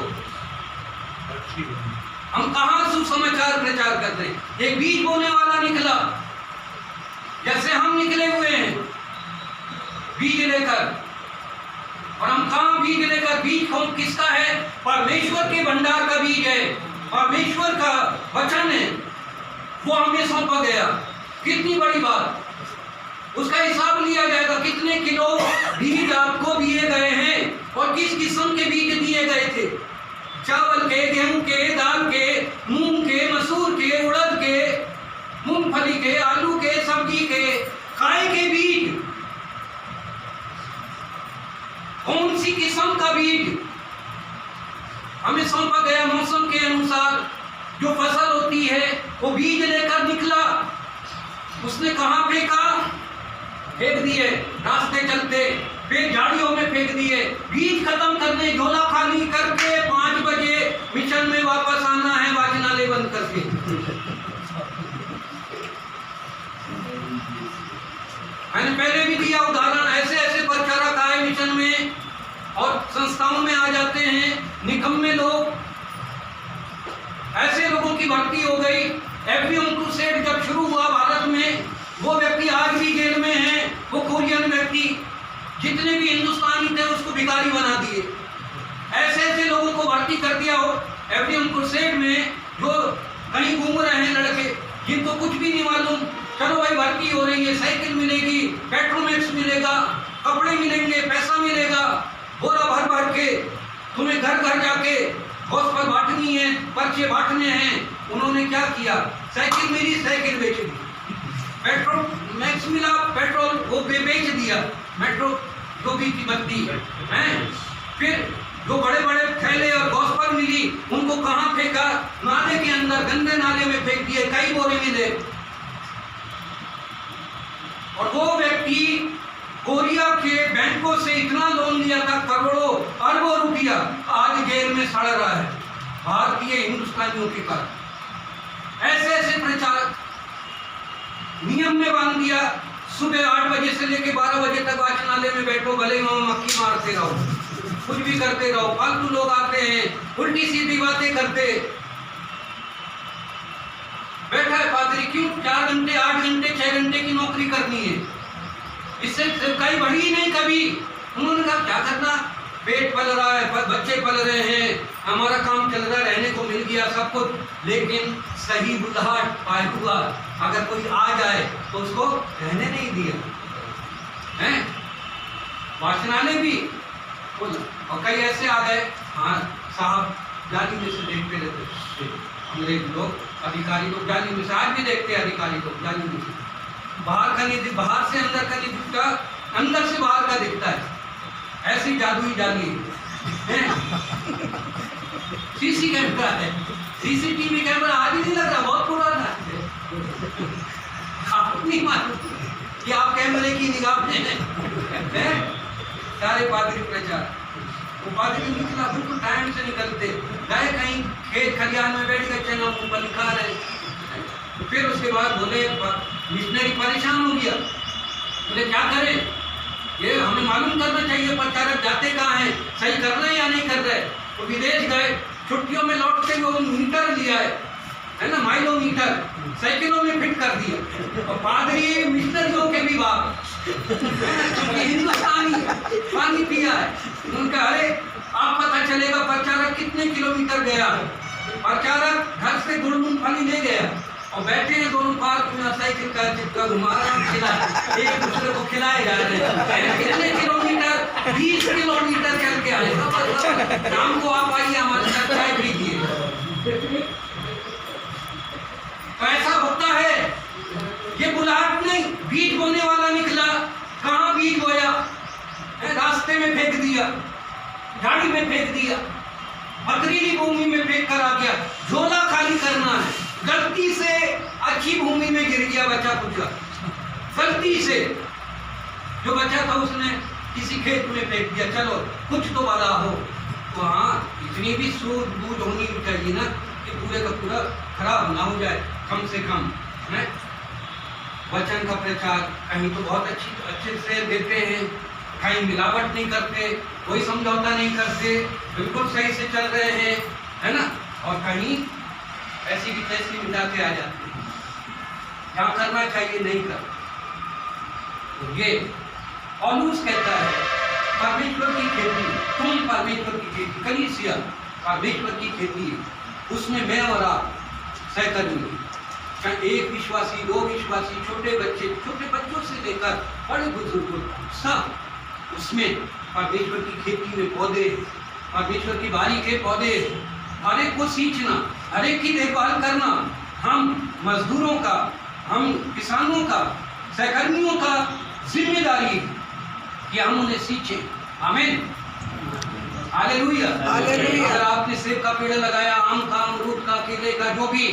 Speaker 1: हम कहाँ सुसमाचार प्रचार करते हैं? एक बीज बोने वाला निकला, जैसे हम निकले हुए हैं बीज लेकर, और हम कहाँ बीज लेकर? बीज कौन किसका है? परमेश्वर के भंडार का बीज है, परमेश्वर का वचन है, वो हमें सौंपा गया। कितनी बड़ी बात! उसका हिसाब लिया जाएगा, कितने किलो बीज आपको दिए गए हैं और किस किस्म के बीज दिए गए थे। चावल के, गेहूं के, दाल के, मूंग के, मसूर के, उड़द के, मूंगफली के, आलू के, सब्जी के, काय के बीज, कौन सी किस्म का बीज हमें सौंपा गया। मौसम के अनुसार जो फसल होती है वो बीज लेकर निकला, उसने कहाँ फेंका? फेंक दिए रास्ते चलते, फिर झाड़ियों में फेंक दिए। बीज खत्म करने, झोला खाली करके 5 बजे मिशन में वापस आना है, वाचनालय बंद करके। मैंने पहले भी दिया उदाहरण, ऐसे ऐसे प्रचारक आए मिशन में और संस्थाओं में आ जाते हैं, निकम्मे लोग। ऐसे लोगों की भर्ती हो गई। एफबीएम क्रूसेड जब शुरू हुआ भारत में, वो व्यक्ति आज भी जेल में है, वो कोरियन व्यक्ति। जितने भी हिंदुस्तानी थे उसको भिखारी बना दिए। ऐसे ऐसे लोगों को भर्ती कर दिया हो एफबीएम क्रूसेड में, जो कहीं घूम रहे हैं लड़के, जिनको कुछ भी नहीं मालूम। चलो भाई भर्ती हो रही है, साइकिल मिलेगी, पेट्रोमैक्स मिलेगा, कपड़े मिलेंगे, पैसा मिलेगा, बोरा भर भर के तुम्हें घर घर जाके गॉस्पेल बांटनी है, पर्चे बांटने हैं। उन्होंने क्या किया? साइकिल मिली, साइकिल बेच दी। पेट्रोल मैक्स मिला, पेट्रोल वो बेच दिया, मेट्रो जो भी की बत्ती है। फिर जो बड़े बड़े थैले और गॉस्पेल मिली, उनको कहाँ फेंका? नाले के अंदर, गंदे नाले में फेंक दिए। कई बोरे मिले। और वो व्यक्ति कोरिया के बैंकों से इतना लोन लिया था, करोड़ों अरबों रुपया, आज जेल में सड़ रहा है भारतीय हिंदुस्तानियों के कारण। ऐसे ऐसे प्रचारक नियम में बांध दिया, सुबह 8 बजे से लेकर 12 बजे तक वाचनालय में बैठो, भले वहां मक्खी मारते रहो, कुछ भी करते रहो। फालतू लोग आते हैं, उल्टी सीधी बातें करते। बैठा है पादरी, क्यों 4 घंटे, 8 घंटे, 6 घंटे की नौकरी करनी है? इससे सेवकाई बढ़ी ही नहीं कभी। उन्होंने कहा क्या करना, पेट पल रहा है, बच्चे पल रहे हैं, हमारा काम चल रहा है, रहने को मिल गया सब कुछ, लेकिन सही बुल्हाट पाए हुआ अगर कोई आ जाए तो उसको रहने नहीं दिया है। वाचनालय भी, और कई ऐसे आ गए, हाँ साहब जाली में से देखते रहते, अंग्रेज लोग, अधिकारी लोग जाली में से, आज भी देखते हैं अधिकारी लोग जाली में से, बाहर का नहीं, बाहर से अंदर का नहीं दिखता, अंदर से बाहर का दिखता है, ऐसी जादुई जाली है। सीसी कैमरा है, सीसीटीवी कैमरा आज ही नहीं लग रहा, बहुत पुराना है। आपको नहीं मालूम कि आप कैमरे की निगाह में हैं। सारे पादरी प्रचार, वो पादरी निकला बिल्कुल टाइम से निकलते, गए कहीं खेत खलियान में बैठ गए, चना ऊपर लिखा रहे। फिर उसके बाद बोले, मिशनरी परेशान हो गया, बोले क्या करें, ये हमें मालूम करना चाहिए प्रचारक जाते कहाँ हैं, सही कर रहे हैं या नहीं कर रहे। तो विदेश गए, छुट्टियों में लौटते हुए मीटर लिया है ना, माइलोमीटर, साइकिलों में फिट कर दिया। और पादरी मिशनरियों के भी बाप, क्योंकि हिंदुस्तानी पानी पिया है, उनका अरे आप पता चलेगा प्रचारक कितने किलोमीटर गया है। प्रचारक घर से गुड़ मूंगफली ले गया और बैठे हैं दोनों पार्क में, साइकिल का चिपका घुमा रहा है, खिला एक दूसरे को खिलाए जा रहे हैं। कितने किलोमीटर, 20 किलोमीटर चल के आए। शाम को आप आइए हमारे साथ चाय पीजिए। तो ऐसा होता है, ये बुलाहट नहीं, बीज बोने वाला निकला, कहाँ बीज बोया, रास्ते में फेंक दिया, झाड़ी में फेंक दिया, पथरीली भूमि में फेंक कर आ गया। झोला खाली करना है, गलती से अच्छी भूमि में गिर गया बचा कुचा, गलती से जो बचा था उसने किसी खेत में फेंक दिया, चलो कुछ तो बड़ा हो। तो हाँ, इतनी भी सूझबूझ होनी चाहिए ना कि पूरे का पूरा खराब ना हो जाए, कम से कम है। वचन का प्रचार कहीं तो बहुत अच्छे से देते हैं, कहीं मिलावट नहीं करते, कोई समझौता नहीं करते, बिल्कुल सही से चल रहे हैं, है ना, और कहीं ऐसी की तैसी मिलाते आ जाते हैं, क्या करना चाहिए नहीं कर। तो ये पौलुस कहता है परमेश्वर की खेती, तुम परमेश्वर की खेती, कलीसिया परमेश्वर की खेती है, उसमें मैं और आप सहकर्मी, चाहे एक विश्वासी, दो विश्वासी, छोटे बच्चों से लेकर बड़े बुजुर्ग सब उसमें परमेश्वर की खेती में पौधे, परमेश्वर की बारी के पौधे, हर एक को सींचना, हर एक की देखभाल करना, हम मजदूरों का, हम किसानों का, सहकर्मियों का जिम्मेदारी कि हम उन्हें सींचें। आमीन, हालेलुया। अगर आपने सेब का पेड़ लगाया, आम का, अमरूद का, केले का, जो भी,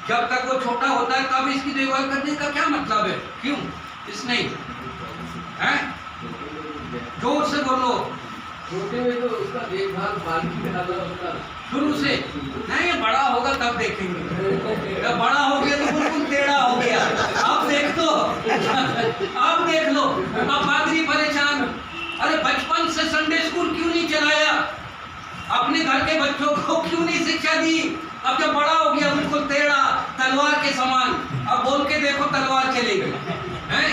Speaker 1: जब तक वो छोटा होता है तब इसकी देखभाल करने का क्या मतलब है, क्यों इसने है, जोर से बोलो।
Speaker 3: छोटे में तो उसका देखभाल बाल्टी में उसका
Speaker 1: शुरू से नहीं, बड़ा होगा तब देखेंगे, जब बड़ा हो गया तो बिल्कुल टेढ़ा हो गया। आप देख लो, आप देख लो, अब पादरी परेशान, अरे बचपन से संडे स्कूल क्यों नहीं चलाया, अपने घर के बच्चों को क्यों नहीं शिक्षा दी, अब जब बड़ा हो गया बिल्कुल टेढ़ा, तलवार के समान, अब बोल के देखो तलवार चलेगी, हैं?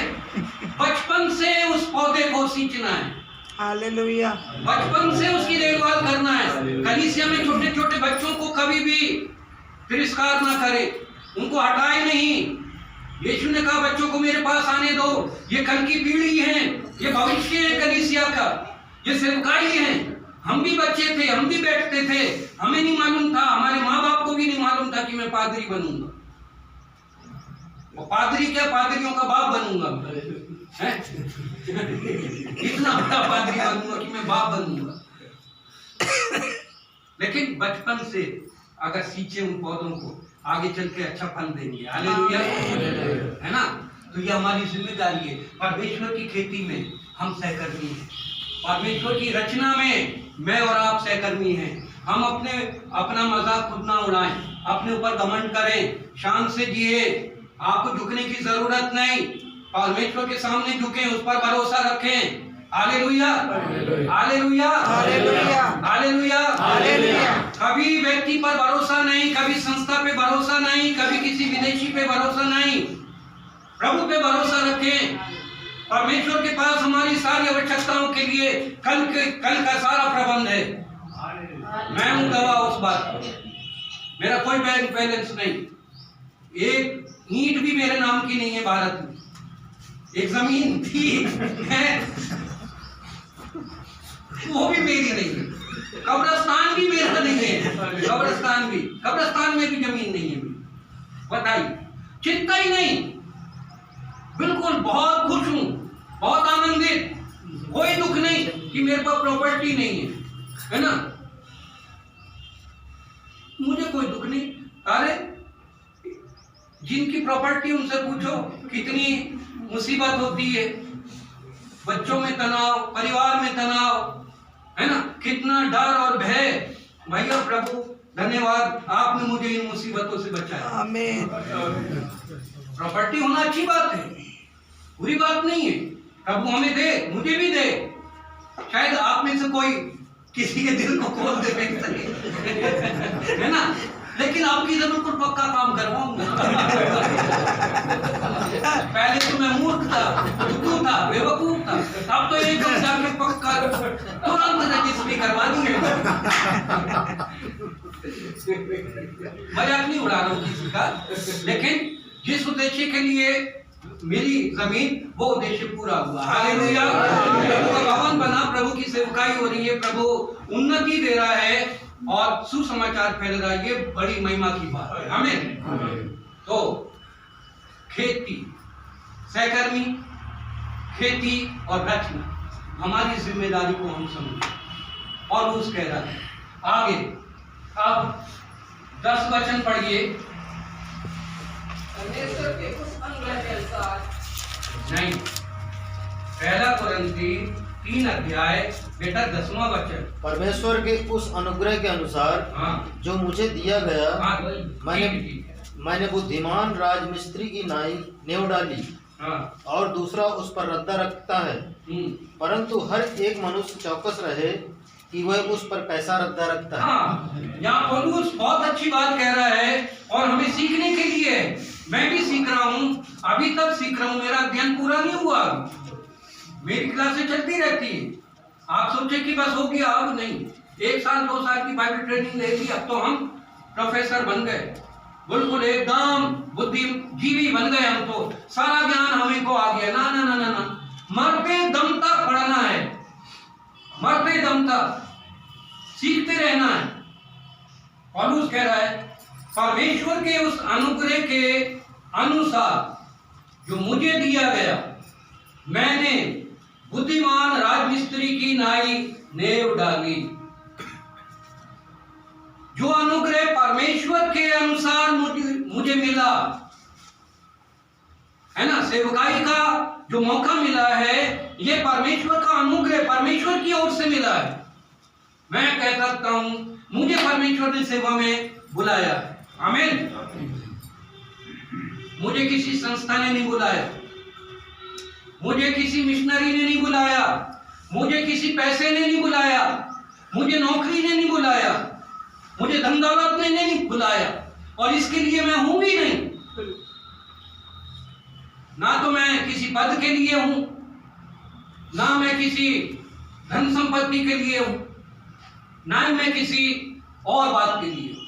Speaker 1: बचपन से उस पौधे को सींचना है,
Speaker 4: हालेलुया,
Speaker 1: बचपन से उसकी देखभाल करना है। कलीसिया में छोटे छोटे बच्चों को कभी भी तिरस्कार ना करें, उनको हटाए नहीं। यीशु ने कहा बच्चों को मेरे पास आने दो, ये कल की पीढ़ी है, ये भविष्य है कलीसिया का, ये सेवकाई है। हम भी बच्चे थे, हम भी बैठते थे, हमें नहीं मालूम था, हमारे माँ बाप को भी नहीं मालूम था कि मैं पादरी बनूंगा। वो पादरी क्या, पादरियों का बाप बनूंगा, है? इतना बड़ा पादरी बनूंगा कि मैं बाप बनूंगा। लेकिन बचपन से अगर सींचे उन पौधों को, आगे चल के अच्छा फल देंगे। हालेलुया, है ना। तो ये हमारी जिम्मेदारी है। परमेश्वर की खेती में हम सहकर्मी हैं, परमेश्वर की रचना में मैं और आप सहकर्मी हैं। हम अपना मजाक खुद ना उड़ाएं, अपने ऊपर घमंड करें, शान से जिए, आपको झुकने की जरूरत नहीं, परमेश्वर के सामने झुकें, उस पर भरोसा रखें। Hallelujah, hallelujah,
Speaker 4: hallelujah,
Speaker 1: hallelujah,
Speaker 4: hallelujah.
Speaker 1: कभी व्यक्ति पर भरोसा नहीं, कभी संस्था पे भरोसा नहीं, कभी किसी विदेशी पे भरोसा नहीं, प्रभु पे भरोसा रखें। परमेश्वर के पास हमारी सारी आवश्यकताओं के लिए कल का सारा प्रबंध है। मैं हूं गवाह उस बात पर, मेरा कोई बैंक बैलेंस नहीं, एक ईंट भी मेरे नाम की नहीं है भारत में। एक जमीन थी है वो भी मेरी नहीं है, कब्रिस्तान भी मेरा नहीं है, कब्रिस्तान में भी जमीन नहीं है। बताइए, चिंता ही नहीं, बिल्कुल बहुत खुश हूं, बहुत आनंदित, कोई दुख नहीं कि मेरे पास प्रॉपर्टी नहीं है ना, मुझे कोई दुख नहीं। अरे जिनकी प्रॉपर्टी उनसे पूछो कितनी मुसीबत होती है, बच्चों में तनाव, परिवार में तनाव, है ना, कितना डर और भय। भैया प्रभु धन्यवाद, आपने मुझे इन मुसीबतों से बचाया।
Speaker 4: आमीन।
Speaker 1: प्रॉपर्टी होना अच्छी बात है, बुरी बात नहीं है। प्रभु हमें दे, मुझे भी दे, शायद आप में से कोई किसी के दिल को खोल दे बेच सके, है ना, लेकिन आपकी जरूरत पर पक्का काम करवाऊंगा। पहले तो मैं मूर्ख था, बुद्धू था, बेवकूफ था, अब तो एकदम जाके पक्का तुरंत रजिस्ट्री करवा दूंगा। मजाक नहीं उड़ा रहा हूँ किसी का, लेकिन जिस उद्देश्य के लिए मेरी जमीन, वो उद्देश्य पूरा हुआ। हालेलुया। प्रभु का भवन बना, प्रभु की सेवकाई हो रही है, प्रभु उन्नति दे रहा है और सुसमाचार फैल रहा है, ये बड़ी महिमा की बात है। आमीन। तो खेती, सहकर्मी, खेती और रचना हमारी जिम्मेदारी को हम समझें। और उस कह रहा है आगे, अब 10 वचन पढ़िए।
Speaker 3: परमेश्वर के उस अनुग्रह के अनुसार,
Speaker 1: नहीं, पहला कुरिन्थी 3 अध्याय बेटा 10वां वचन।
Speaker 5: परमेश्वर के उस अनुग्रह के अनुसार
Speaker 1: हाँ
Speaker 5: जो मुझे दिया गया,
Speaker 1: हाँ,
Speaker 5: मैंने बुद्धिमान राजमिस्त्री की नाई नेव डाली,
Speaker 1: हाँ,
Speaker 5: और दूसरा उस पर रद्दा रखता है। परंतु हर एक मनुष्य चौकस रहे कि वह उस पर कैसा रद्दा रखता है।
Speaker 1: हाँ, यहाँ पौलुस बहुत अच्छी बात कह रहा है और हमें सीखने के लिए है। मैं भी सीख रहा हूँ, अभी तक सीख रहा हूँ, मेरा ज्ञान पूरा नहीं हुआ, मेरी क्लासें चलती रहती है। आप सोचे कि बस हो गया, अब नहीं। 1 साल 2 साल की बाइबल ट्रेनिंग ले ली, अब तो हम प्रोफेसर बन गए, बिल्कुल एकदम बुद्धिजीवी बन गए हम, तो सारा ज्ञान हमें को आ गया। ना ना ना ना ना, मरते दम तक पढ़ना है, मरते दम तक सीखते रहना है। पौलुस कह रहा है परमेश्वर के उस अनुग्रह के अनुसार जो मुझे दिया गया, मैंने बुद्धिमान राजमिस्त्री की नाई नेव डाली। जो अनुग्रह परमेश्वर के अनुसार मुझे मिला है ना, सेवकाई का जो मौका मिला है, ये परमेश्वर का अनुग्रह, परमेश्वर की ओर से मिला है। मैं कह सकता हूं मुझे परमेश्वर ने सेवा में बुलाया। आमीन। मुझे किसी संस्था ने नहीं बुलाया, मुझे किसी मिशनरी ने नहीं बुलाया, मुझे किसी पैसे ने नहीं बुलाया, मुझे नौकरी ने नहीं बुलाया, मुझे धन दौलत ने नहीं बुलाया, और इसके लिए मैं हूं भी नहीं। ना तो मैं किसी पद के लिए हूं, ना मैं किसी धन संपत्ति के लिए हूं, ना ही मैं किसी और बात के लिए हूं।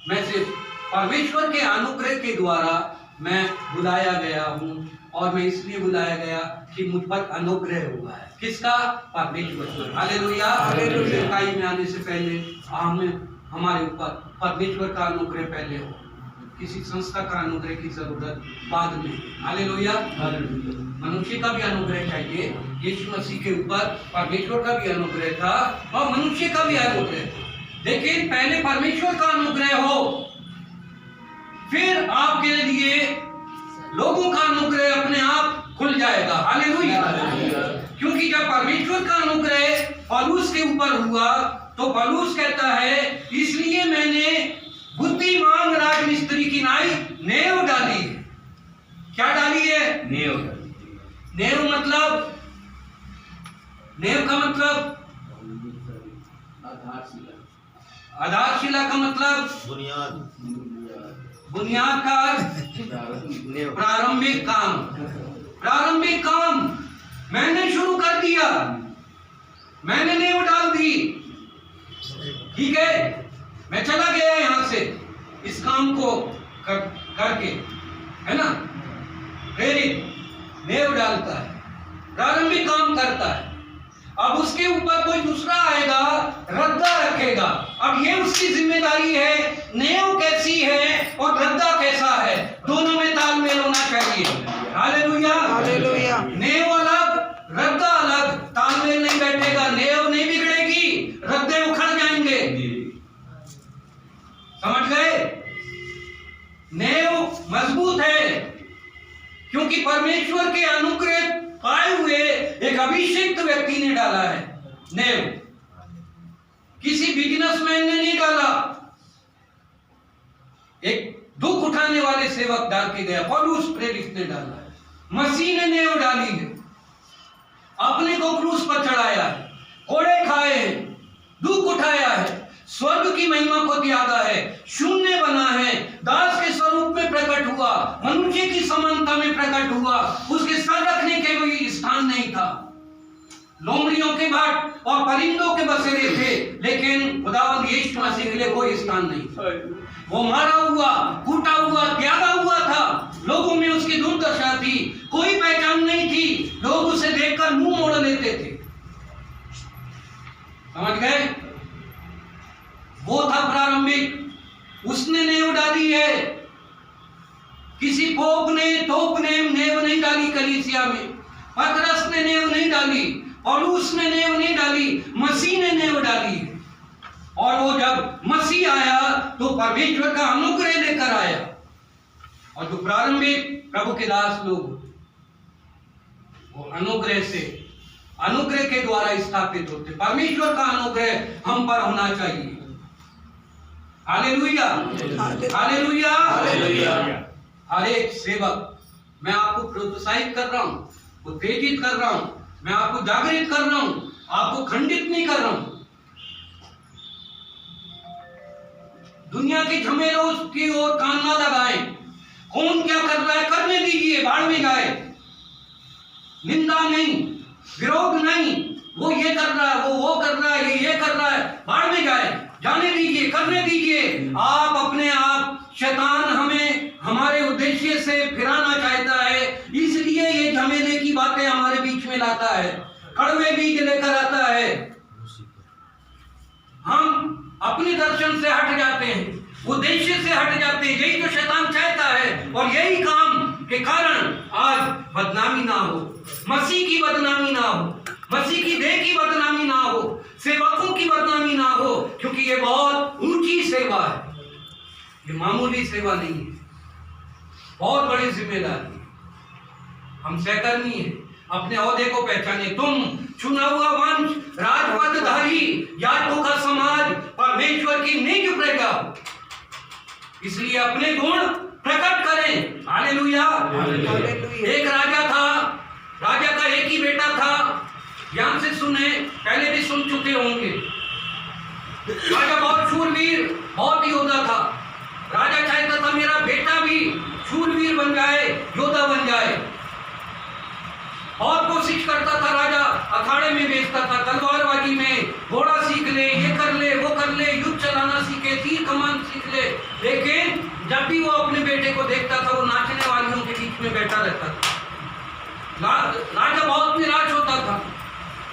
Speaker 1: मैं सिर्फ परमेश्वर के अनुग्रह के द्वारा मैं बुलाया गया हूं, और मैं इसलिए बुलाया गया कि मुझ पर अनुग्रह हुआ है। किसका? परमेश्वर। हालेलुया। सेवकाई में आने से पहले हमारे ऊपर परमेश्वर का अनुग्रह पहले हो, किसी संस्था का अनुग्रह की जरूरत बाद में। हालेलुया। मनुष्य का भी अनुग्रह चाहिए, यीशु मसीह के ऊपर परमेश्वर का भी अनुग्रह था और मनुष्य का भी अनुग्रह था, लेकिन पहले परमेश्वर का अनुग्रह हो, फिर आपके लिए लोगों का अनुग्रह अपने आप खुल जाएगा। हालेलुया। क्योंकि जब परमेश्वर का अनुग्रह पौलुस के ऊपर हुआ, तो पौलुस कहता है इसलिए मैंने बुद्धिमान राजमिस्त्री की नाई नेव डाली है। क्या डाली है? नेव। नेव मतलब, नेव का मतलब आधारशिला का मतलब
Speaker 5: बुनियाद।
Speaker 1: बुनियाद का प्रारंभिक काम। प्रारंभिक काम मैंने शुरू कर दिया, मैंने नेव डाल दी, ठीक है, मैं चला गया यहां से इस काम को करके, है ना। प्रेरित नेव डालता है, प्रारंभिक काम करता है। अब उसके ऊपर कोई दूसरा आएगा, रद्दा रखेगा। अब ये उसकी जिम्मेदारी है, नेव कैसी है और रद्दा कैसा है, दोनों में तालमेल होना चाहिए। Hallelujah,
Speaker 4: hallelujah.
Speaker 1: नेव अलग, रद्दा अलग, तालमेल नहीं बैठेगा, नेव नहीं बिगड़ेगी, रद्दे उखड़ जाएंगे। समझ गए? नेव मजबूत है क्योंकि परमेश्वर के अनुग्रह पाए हुए एक अभिषिक्त व्यक्ति ने डाला है नेव, किसी बिजनेसमैन ने नहीं डाला। एक दुख उठाने वाले सेवक डाल के गया, पौलुस प्रेरित ने डाला है, मसीह ने नेव डाली है, अपने को क्रूस पर चढ़ाया है, कोड़े खाए हैं, दुख उठाया है, स्वर्ग की महिमा को त्यागा है, शून्य बना है, दास के स्वरूप में प्रकट हुआ, मनुष्य की समानता में प्रकट हुआ, उसके सर रखने के कोई स्थान नहीं था, लोमड़ियों के बाट और परिंदों के बसेरे थे, लेकिन खुदावंद यीशु मसीह के लिए कोई स्थान नहीं था। वो मारा हुआ, कूटा हुआ, त्यागा हुआ था, लोगों में उसकी दुर्दशा थी, कोई पहचान नहीं थी, लोग उसे देखकर मुंह मोड़ लेते थे। समझ गए? वो था प्रारंभिक, उसने नेव डाली है। किसी पोप ने, तोप ने नेव नहीं डाली कलीसिया में, पतरस ने नेव नहीं डाली, पौलुस ने नेव नहीं डाली, मसीह ने नेव डाली। और वो जब मसीह आया तो परमेश्वर का अनुग्रह लेकर आया, और जो प्रारंभिक प्रभु के दास लोग वो अनुग्रह से, अनुग्रह के द्वारा स्थापित होते। परमेश्वर का अनुग्रह हम पर होना चाहिए। Hallelujah, hallelujah, hallelujah. हर एक सेवक, मैं आपको प्रोत्साहित कर रहा हूं, उत्तेजित कर रहा हूं, मैं आपको जागृत कर रहा हूं, आपको खंडित नहीं कर रहा हूं। दुनिया के झमेलों की ओर कान ना लगाएं। कौन क्या कर रहा है करने दीजिए, बाढ़ में जाए, निंदा नहीं, विरोध नहीं, वो ये कर रहा है, वो कर रहा है, ये कर रहा है, बाढ़ में जाए, जाने दीजिए, करने दीजिए। आप अपने आप, शैतान हमें हमारे उद्देश्य से फिराना चाहता है, इसलिए ये झमेले की बातें हमारे बीच में लाता है, कड़वे बीज लेकर आता है। हम अपने दर्शन से हट जाते हैं, उद्देश्य से हट जाते हैं, यही तो शैतान चाहता है, और यही काम के कारण आज बदनामी ना हो, मसीह की बदनामी ना हो, मसीह की देह की बदनामी ना हो, सेवकों की बदनामी ना हो, क्योंकि ये बहुत ऊंची सेवा है, ये मामूली सेवा नहीं है, बहुत बड़ी जिम्मेदारी। हम सहकर्मी हैं, अपने ओहदे को पहचाने। तुम चुना हुआ वंश, राजपदधारी, याजकों का समाज, परमेश्वर की निज प्रजा, इसलिए अपने गुण प्रकट करें। Hallelujah, hallelujah. एक राजा था, राजा का एक ही बेटा था, ध्यान से सुने, पहले भी सुन चुके होंगे। राजा बहुत शूरवीर, बहुत योद्धा था। राजा चाहता था मेरा बेटा भी शूरवीर बन जाए, योद्धा बन जाए। बहुत कोशिश करता था राजा, अखाड़े में भेजता था, तलवारबाजी में, घोड़ा सीख ले, ये कर ले, वो कर ले, युद्ध चलाना सीखे, तीर कमान सीख ले। लेकिन जब भी वो अपने बेटे को देखता था, वो नाचने वालियों के बीच में बैठा रहता था। राजा बहुत निराश होता था,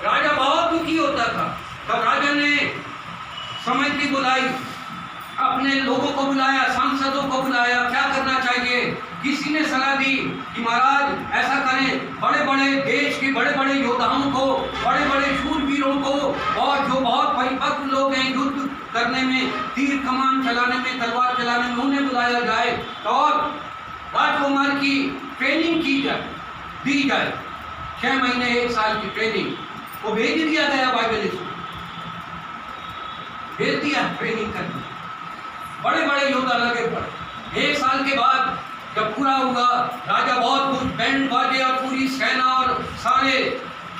Speaker 1: राजा बहुत दुखी होता था। तब राजा ने समिति बुलाई, अपने लोगों को बुलाया, सांसदों को बुलाया, क्या करना चाहिए। किसी ने सलाह दी कि महाराज ऐसा करें, बड़े बड़े देश के बड़े बड़े योद्धाओं को, बड़े बड़े शूरवीरों को, और जो बहुत परिपक्व लोग हैं युद्ध करने में, तीर कमान चलाने में, तलवार चलाने में, उन्हें बुलाया जाए और राजकुमार की ट्रेनिंग की जाए, दी जाए। 6 महीने 1 साल की ट्रेनिंग को भेज दिया गया, बाइबल स्कूल भेज दिया ट्रेनिंग करने। बड़े बड़े योद्धा लगे पड़े। 1 साल के बाद जब पूरा हुआ, राजा बहुत कुछ बैंड बाजे और पूरी सेना और सारे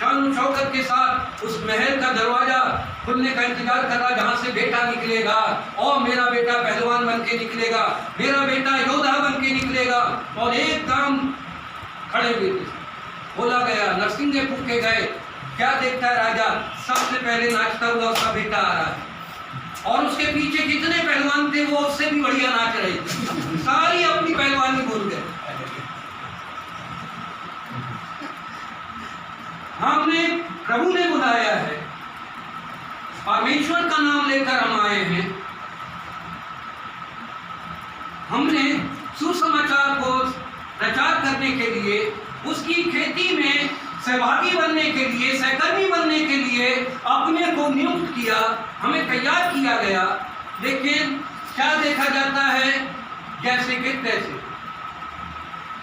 Speaker 1: शान शौकत के साथ उस महल का दरवाजा खुलने का इंतजार कर रहा, जहां से बेटा निकलेगा, और मेरा बेटा पहलवान बन के निकलेगा, मेरा बेटा योद्धा बन के निकलेगा। और एकदम खड़े हुए थे, बोला गया, नरसिंगे फूके गए। क्या देखता है राजा, सबसे पहले नाचता हुआ उसका बेटा आ रहा है, और उसके पीछे जितने पहलवान थे वो उससे भी बढ़िया नाच रहे थे, सारी अपनी पहलवानी भूल गए। हमने प्रभु ने बुलाया है, परमेश्वर का नाम लेकर हम आए हैं। हमने सुसमाचार को प्रचार करने के लिए, उसकी खेती में सहभागी बनने के लिए, सहकर्मी बनने के लिए अपने को नियुक्त किया, हमें तैयार किया गया। लेकिन क्या देखा जाता है? जैसे कि तैसे,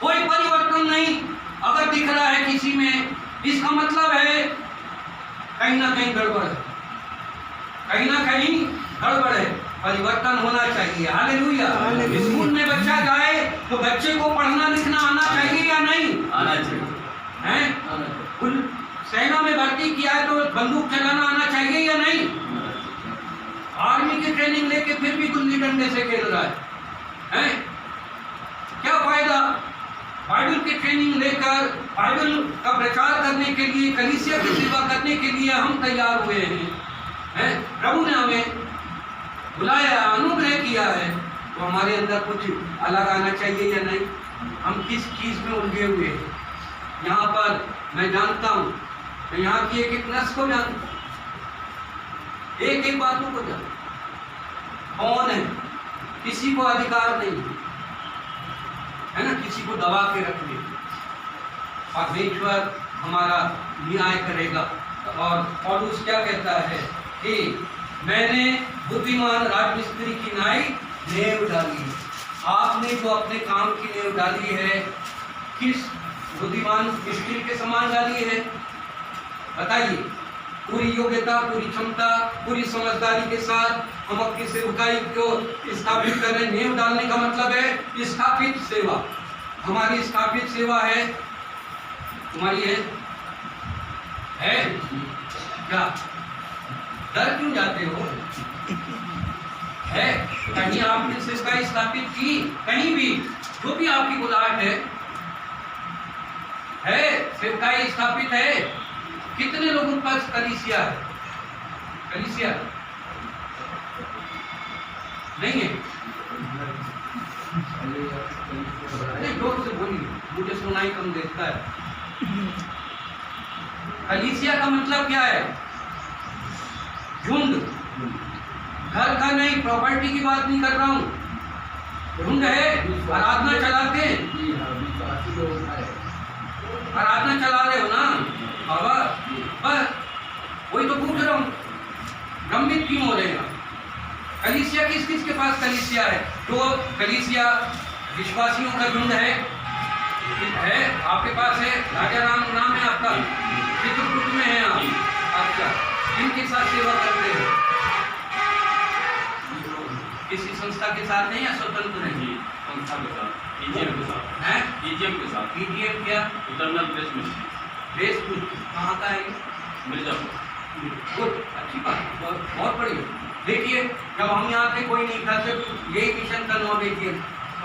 Speaker 1: कोई परिवर्तन नहीं। अगर दिख रहा है किसी में, इसका मतलब है कहीं ना कहीं गड़बड़ है, कहीं ना कहीं गड़बड़ है, परिवर्तन होना चाहिए। हालेलुया। स्कूल में बच्चा जाए तो बच्चे को पढ़ना लिखना आना चाहिए या नहीं?
Speaker 3: आना चाहिए।
Speaker 1: हैं? सेना में भर्ती किया है तो बंदूक चलाना आना चाहिए या नहीं? आर्मी की ट्रेनिंग लेके फिर भी गुल्ली डंडे से खेल रहा है? क्या फायदा? बाइबल की ट्रेनिंग लेकर बाइबल का प्रचार करने के लिए, कलीसिया की सेवा करने के लिए हम तैयार हुए हैं। प्रभु ने हमें बुलाया, अनुग्रह किया है, तो हमारे अंदर कुछ अलग आना चाहिए या नहीं? हम किस चीज में उलझे हुए हैं? यहाँ पर मैं जानता हूँ, मैं यहाँ की एक एक नस को जानता हूँ, एक एक बातों को जानता हूँ। कौन है? किसी को अधिकार नहीं है ना, किसी को दबा के रखने। परमेश्वर हमारा न्याय करेगा। और पौलुस क्या कहता है कि मैंने बुद्धिमान राजमिस्त्री की नाई नेव डाली। आपने जो अपने काम की नेव डाली है, किस बुद्धिमान मिस्त्री के समान डाली है? बताइए। पूरी योग्यता, पूरी क्षमता, पूरी समझदारी के साथ हम अपनी सेवकाई को स्थापित करें। नेव डालने का मतलब है स्थापित सेवा। हमारी स्थापित सेवा है, तुम्हारी है क्या? डर क्यों जाते हो? है कहीं आपने सेवकाई स्थापित की? कहीं भी जो भी आपकी बुलाहट है सेवकाई स्थापित है। कितने लोगों के पास कलीसिया है? कलीसिया नहीं है? अरे जोर से बोलिए, मुझे सुनाई कम देता है। कलीसिया का मतलब क्या है? झुंड। घर का नहीं, प्रॉपर्टी की बात नहीं कर रहा हूँ। झुंड है, आराधना चलाते हैं, आराधना चला रहे हो ना बाबा? बस वही तो पूछ रहा हूँ, भ्रमित क्यों हो रहे हैं? कलीसिया किस किस के पास कलीसिया है? जो कलीसिया विश्वासियों का झुंड है आपके पास है। राजा राम नाम है आपका, चित्रकूट में है आप, आपका इनके साथ सेवा करते हैं। किसी संस्था के साथ नहीं या स्वतंत्र नहीं?
Speaker 3: संस्था के साथ, EGM के साथ है। EGM के साथ।
Speaker 1: EGM क्या?
Speaker 3: Internal press ministry.
Speaker 1: प्रेस कहाँ का है?
Speaker 3: मिर्जापुर।
Speaker 1: गुड, अच्छी बात, बहुत बढ़िया। देखिए, जब हम यहाँ थे कोई नहीं था, सिर्फ यही मिशन का नाम देखिए,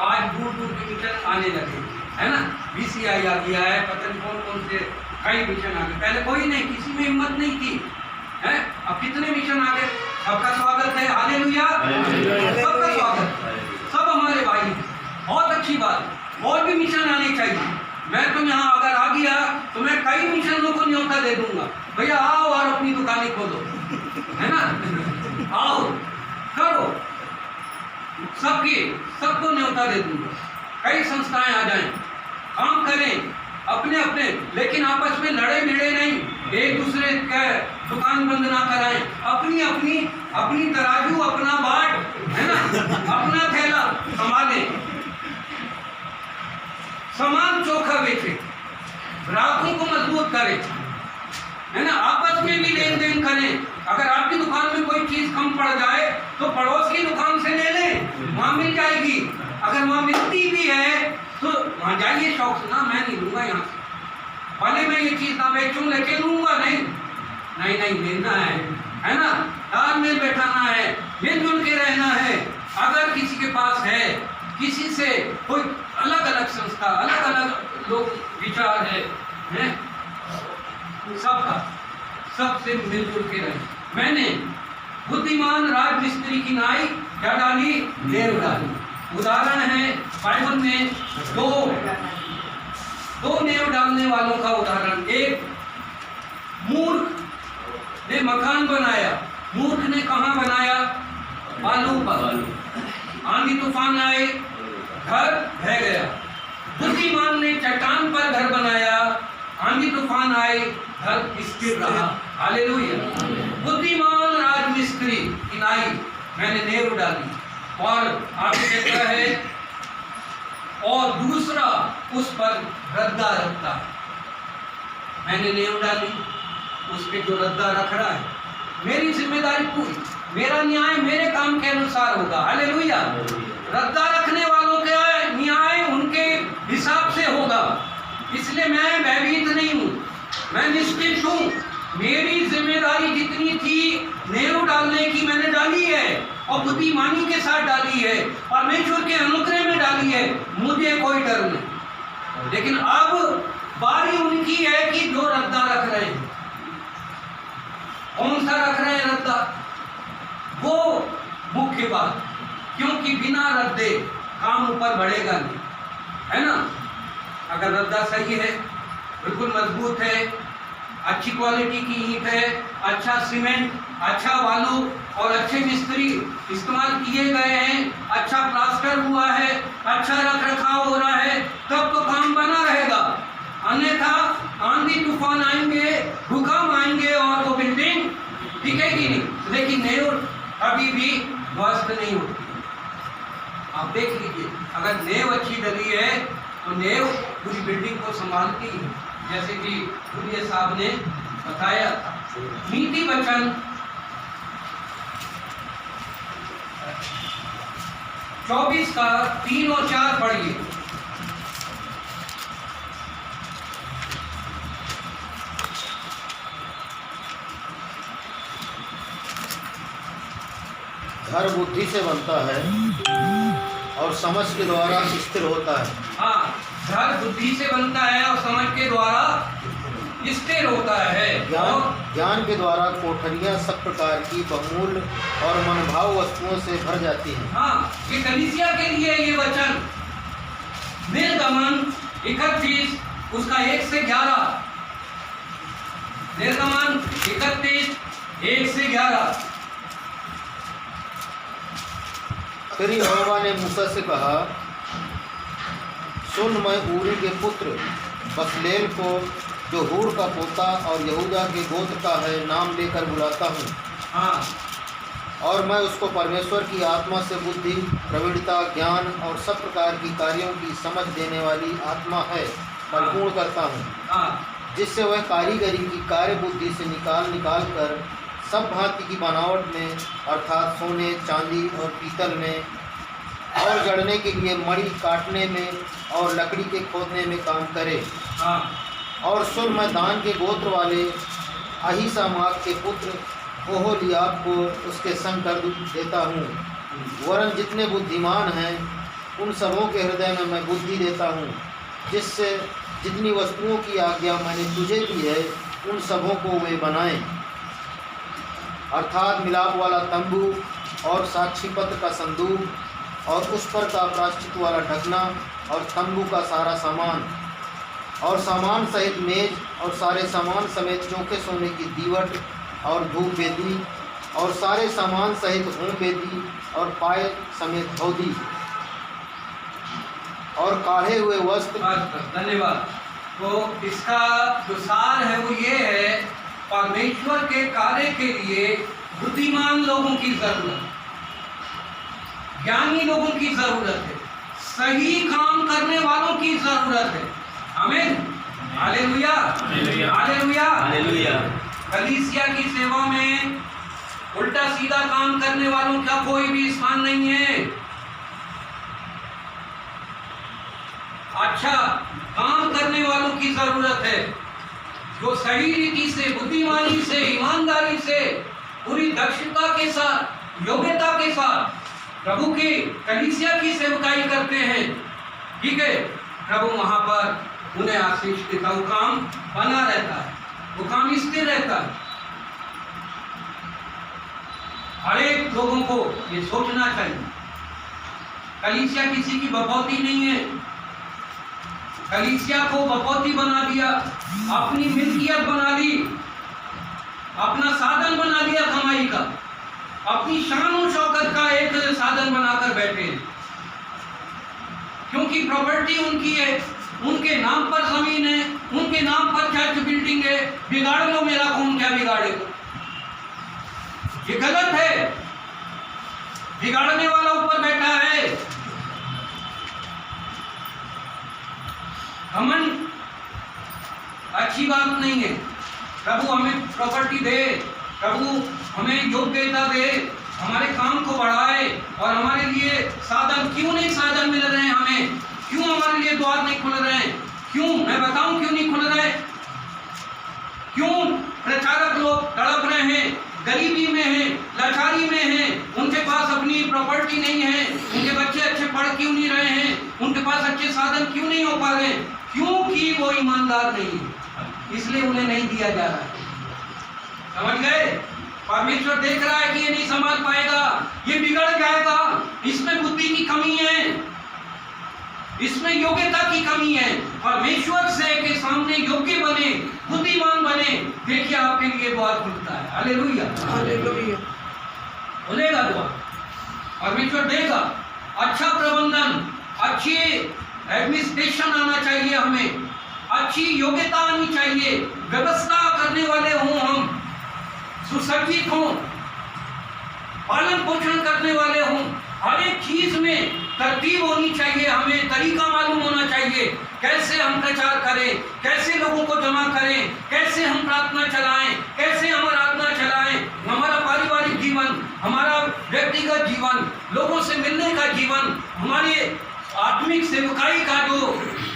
Speaker 1: आज दूर दूर के मिशन आने लगे, है ना? BCI आ गया है, पता नहीं कौन कौन से कई मिशन आ गए। पहले कोई नहीं, किसी में हिम्मत नहीं थी, है? अब कितने मिशन आ गए। सबका स्वागत है, हालेलुया, सबका स्वागत, सब हमारे भाई हैं। बहुत अच्छी बात। और भी मिशन आने चाहिए। मैं तो यहाँ अगर आ गया तो मैं कई मिशनों को न्योता दे दूंगा, भैया आओ और अपनी दुकानें खोलो, है ना? आओ करो, सबको न्योता दे दूंगा। कई संस्थाएं आ जाएं, काम करें अपने अपने, लेकिन आपस में लड़े भिड़े नहीं, एक दूसरे का दुकान बंद ना कराएं। अपनी तराजू, अपना बाट, है ना, अपना थैला संभालें, सामान चोखा बेचें, ग्राहकों को मजबूत करें, है ना? आपस में भी लेन देन करें। अगर आपकी दुकान में कोई चीज कम पड़ जाए तो पड़ोस की दुकान से ले लें, वहां मिल जाएगी। अगर वहां मिलती भी है तो वहां जाइए शौक से, ना मैं नहीं लूंगा यहाँ से, भले मैं ये चीज ना बेचूं लेकिन लूंगा नहीं, लेना है ना? तालमेल बैठाना है, मिलजुल के रहना है। अगर किसी के पास है, किसी से कोई अलग अलग संस्था, अलग अलग लोग विचार है सबका, सबसे मिलजुल के रहे। मैंने बुद्धिमान राजमिस्त्री की नाई क्या डाली? नेव डाली। उदाहरण है बाइबल में दो नेव डालने वालों का उदाहरण। एक मूर्ख ने मकान बनाया, मूर्ख ने कहाँ बनाया? बालू पर। आंधी तूफान आए, घर ढह गया। बुद्धिमान ने चट्टान पर घर बनाया, आंधी तूफान आए, घर स्थिर रहा। हालेलुया। बुद्धिमान राजमिस्त्री किनाई, मैंने नींव डाली, और आगे कहता है और दूसरा उस पर रद्दा रखता है। मैंने नींव डाली, उस पे जो रद्दा रख रहा है, मेरी जिम्मेदारी पूरी, मेरा न्याय मेरे काम के अनुसार होगा। हालेलुया। रद्दा रखने वालों का न्याय उनके हिसाब से होगा। इसलिए मैं भयभीत नहीं हूँ, मैं निश्चित हूँ। मेरी जिम्मेदारी जितनी थी नींव डालने की मैंने डाली है, और बुद्धिमानी के साथ डाली है, परमेश्वर के अनुग्रह में डाली है, मुझे कोई डर नहीं। लेकिन अब बारी उनकी है कि जो रद्दा रख रहे हैं। कौन सा रख रहे हैं रद्दा? वो मुख्य बात, क्योंकि बिना रद्दे काम ऊपर बढ़ेगा नहीं, है ना। अगर रद्दा सही है, बिल्कुल मजबूत है, अच्छी क्वालिटी की ईंट है, अच्छा सीमेंट, अच्छा बालू और अच्छे मिस्त्री इस्तेमाल किए गए हैं, अच्छा प्लास्टर हुआ है, अच्छा रख रखाव हो रहा है, तब तो काम बना रहेगा। अन्यथा आंधी तूफान आएंगे, भूकंप आएंगे और वो बिल्डिंग टिकेगी नहीं। लेकिन नींव कभी भी ध्वस्त नहीं होती। आप देख लीजिए, अगर नींव अच्छी डली है तो नींव पूरी बिल्डिंग को संभालती है, जैसे कि गुरिया साहब ने बताया था। नीति वचन 24 का 3 और 4 पढ़िए।
Speaker 5: घर बुद्धि से बनता है और समझ के द्वारा स्थिर होता है।
Speaker 1: हाँ, घर बुद्धि से बनता है और समझ के द्वारा स्थिर होता है।
Speaker 5: ज्ञान के द्वारा कोठरियां सब प्रकार की बहुमूल्य और मनभाव वस्तुओं से भर जाती हैं।
Speaker 1: हाँ, ये कलीसिया के लिए ये वचन निर्गमन 31 उसका 1 से 11। निर्गमन 31 1 से 11।
Speaker 5: फिर यहोवा ने मूसा से कहा, सुन, मैं ऊरी के पुत्र बसलेल को, जो हूर का पोता और यहूदा के गोत्र का है, नाम लेकर बुलाता हूँ।
Speaker 1: हाँ,
Speaker 5: और मैं उसको परमेश्वर की आत्मा से बुद्धि, प्रवीणता, ज्ञान और सब प्रकार की कार्यों की समझ देने वाली आत्मा है परिपूर्ण करता हूँ।
Speaker 1: हाँ,
Speaker 5: जिससे वह कारीगरी की कार्य बुद्धि से निकाल कर सब भांति की बनावट में, अर्थात सोने, चांदी और पीतल में, और जड़ने के लिए मणि काटने में और लकड़ी के खोदने में काम करे।
Speaker 1: हाँ,
Speaker 5: और सुन, मैं दान के गोत्र वाले अहीसामाक के पुत्र ओहोलियाब को उसके संग कर देता हूँ। वरन जितने बुद्धिमान हैं उन सबों के हृदय में मैं बुद्धि देता हूँ, जिससे जितनी वस्तुओं की आज्ञा मैंने तुझे दी है उन सबों को वे बनाएं, अर्थात मिलाप वाला तंबू और साक्षी पत्र का संदूक और उस पर का प्रायश्चित वाला ढकना और तंबू का सारा सामान और सामान सहित मेज और सारे सामान समेत चौके सोने की दीवट और धूप वेदी और सारे सामान सहित होम वेदी और पाए समेत हौदी और काढ़े हुए वस्त्र।
Speaker 1: धन्यवाद। तो इसका जो सार है वो ये है, परमेश्वर के कार्य के लिए बुद्धिमान लोगों की जरूरत है, ज्ञानी लोगों की जरूरत है, सही काम करने वालों की जरूरत है। आमीन, हालेलुया, हालेलुया, हालेलुया। कलीसिया की सेवा में उल्टा सीधा काम करने वालों का कोई भी स्थान नहीं है। अच्छा काम करने वालों की जरूरत है, जो सही रीति से, बुद्धिमानी से, ईमानदारी से, पूरी दक्षता के साथ, योग्यता के साथ प्रभु की कलीसिया की सेवकाई करते हैं। ठीक है, प्रभु वहां पर उन्हें आशीष देता, वो काम बना रहता है, वो काम स्थिर रहता है। हर एक लोगों को ये सोचना चाहिए, कलीसिया किसी की बपौती नहीं है। कलीसिया को बपौती बना दिया, अपनी मिल्कियत बना ली, अपना साधन बना लिया कमाई का, अपनी शान और शौकत का एक साधन बनाकर बैठे हैं। क्योंकि प्रॉपर्टी उनकी है, उनके नाम पर जमीन है, उनके नाम पर चर्च बिल्डिंग है, बिगाड़ लो, मेरा कौन क्या बिगाड़ेगा। ये गलत है, बिगाड़ने वाला ऊपर बैठा है। घमंड अच्छी बात नहीं है। प्रभु हमें प्रॉपर्टी दे, प्रभु हमें योग्यता दे, हमारे काम को बढ़ाए और हमारे लिए साधन, क्यों नहीं साधन मिल रहे हैं हमें, क्यों हमारे लिए द्वार नहीं खुल रहे हैं, क्यों, मैं बताऊं क्यों नहीं खुल रहे, क्यों प्रचारक लोग तड़प रहे हैं, गरीबी में हैं, लाचारी में हैं, उनके पास अपनी प्रॉपर्टी नहीं है, उनके बच्चे अच्छे पढ़ क्यों नहीं रहे हैं, उनके पास अच्छे साधन क्यों नहीं हो पा रहे हैं, क्योंकि वो ईमानदार नहीं है, इसलिए उन्हें नहीं दिया जा रहा है। समझ गए? परमेश्वर देख रहा है कि ये नहीं संभाल पाएगा, ये बिगड़ जाएगा, इसमें बुद्धि की कमी है, इसमें योग्यता की कमी है। परमेश्वर से के सामने योग्य बने, बुद्धिमान बने, देखिए आपके लिए द्वार खुलता है। Hallelujah,
Speaker 4: hallelujah.
Speaker 1: खुलेगा द्वार, परमेश्वर देगा। अच्छा प्रबंधन, अच्छी एडमिनिस्ट्रेशन आना चाहिए, हमें अच्छी योग्यता आनी चाहिए, व्यवस्था करने वाले हों हम, सुसज्जित हों, पालन पोषण करने वाले हों, हर एक चीज में तरतीब होनी चाहिए, हमें तरीका मालूम होना चाहिए, कैसे हम प्रचार करें, कैसे लोगों को जमा करें, कैसे हम प्रार्थना चलाएं, कैसे हम आराधना चलाएं, हमारा पारिवारिक जीवन, हमारा व्यक्तिगत जीवन, लोगों से मिलने का जीवन, हमारे आत्मिक सेवकाई का जो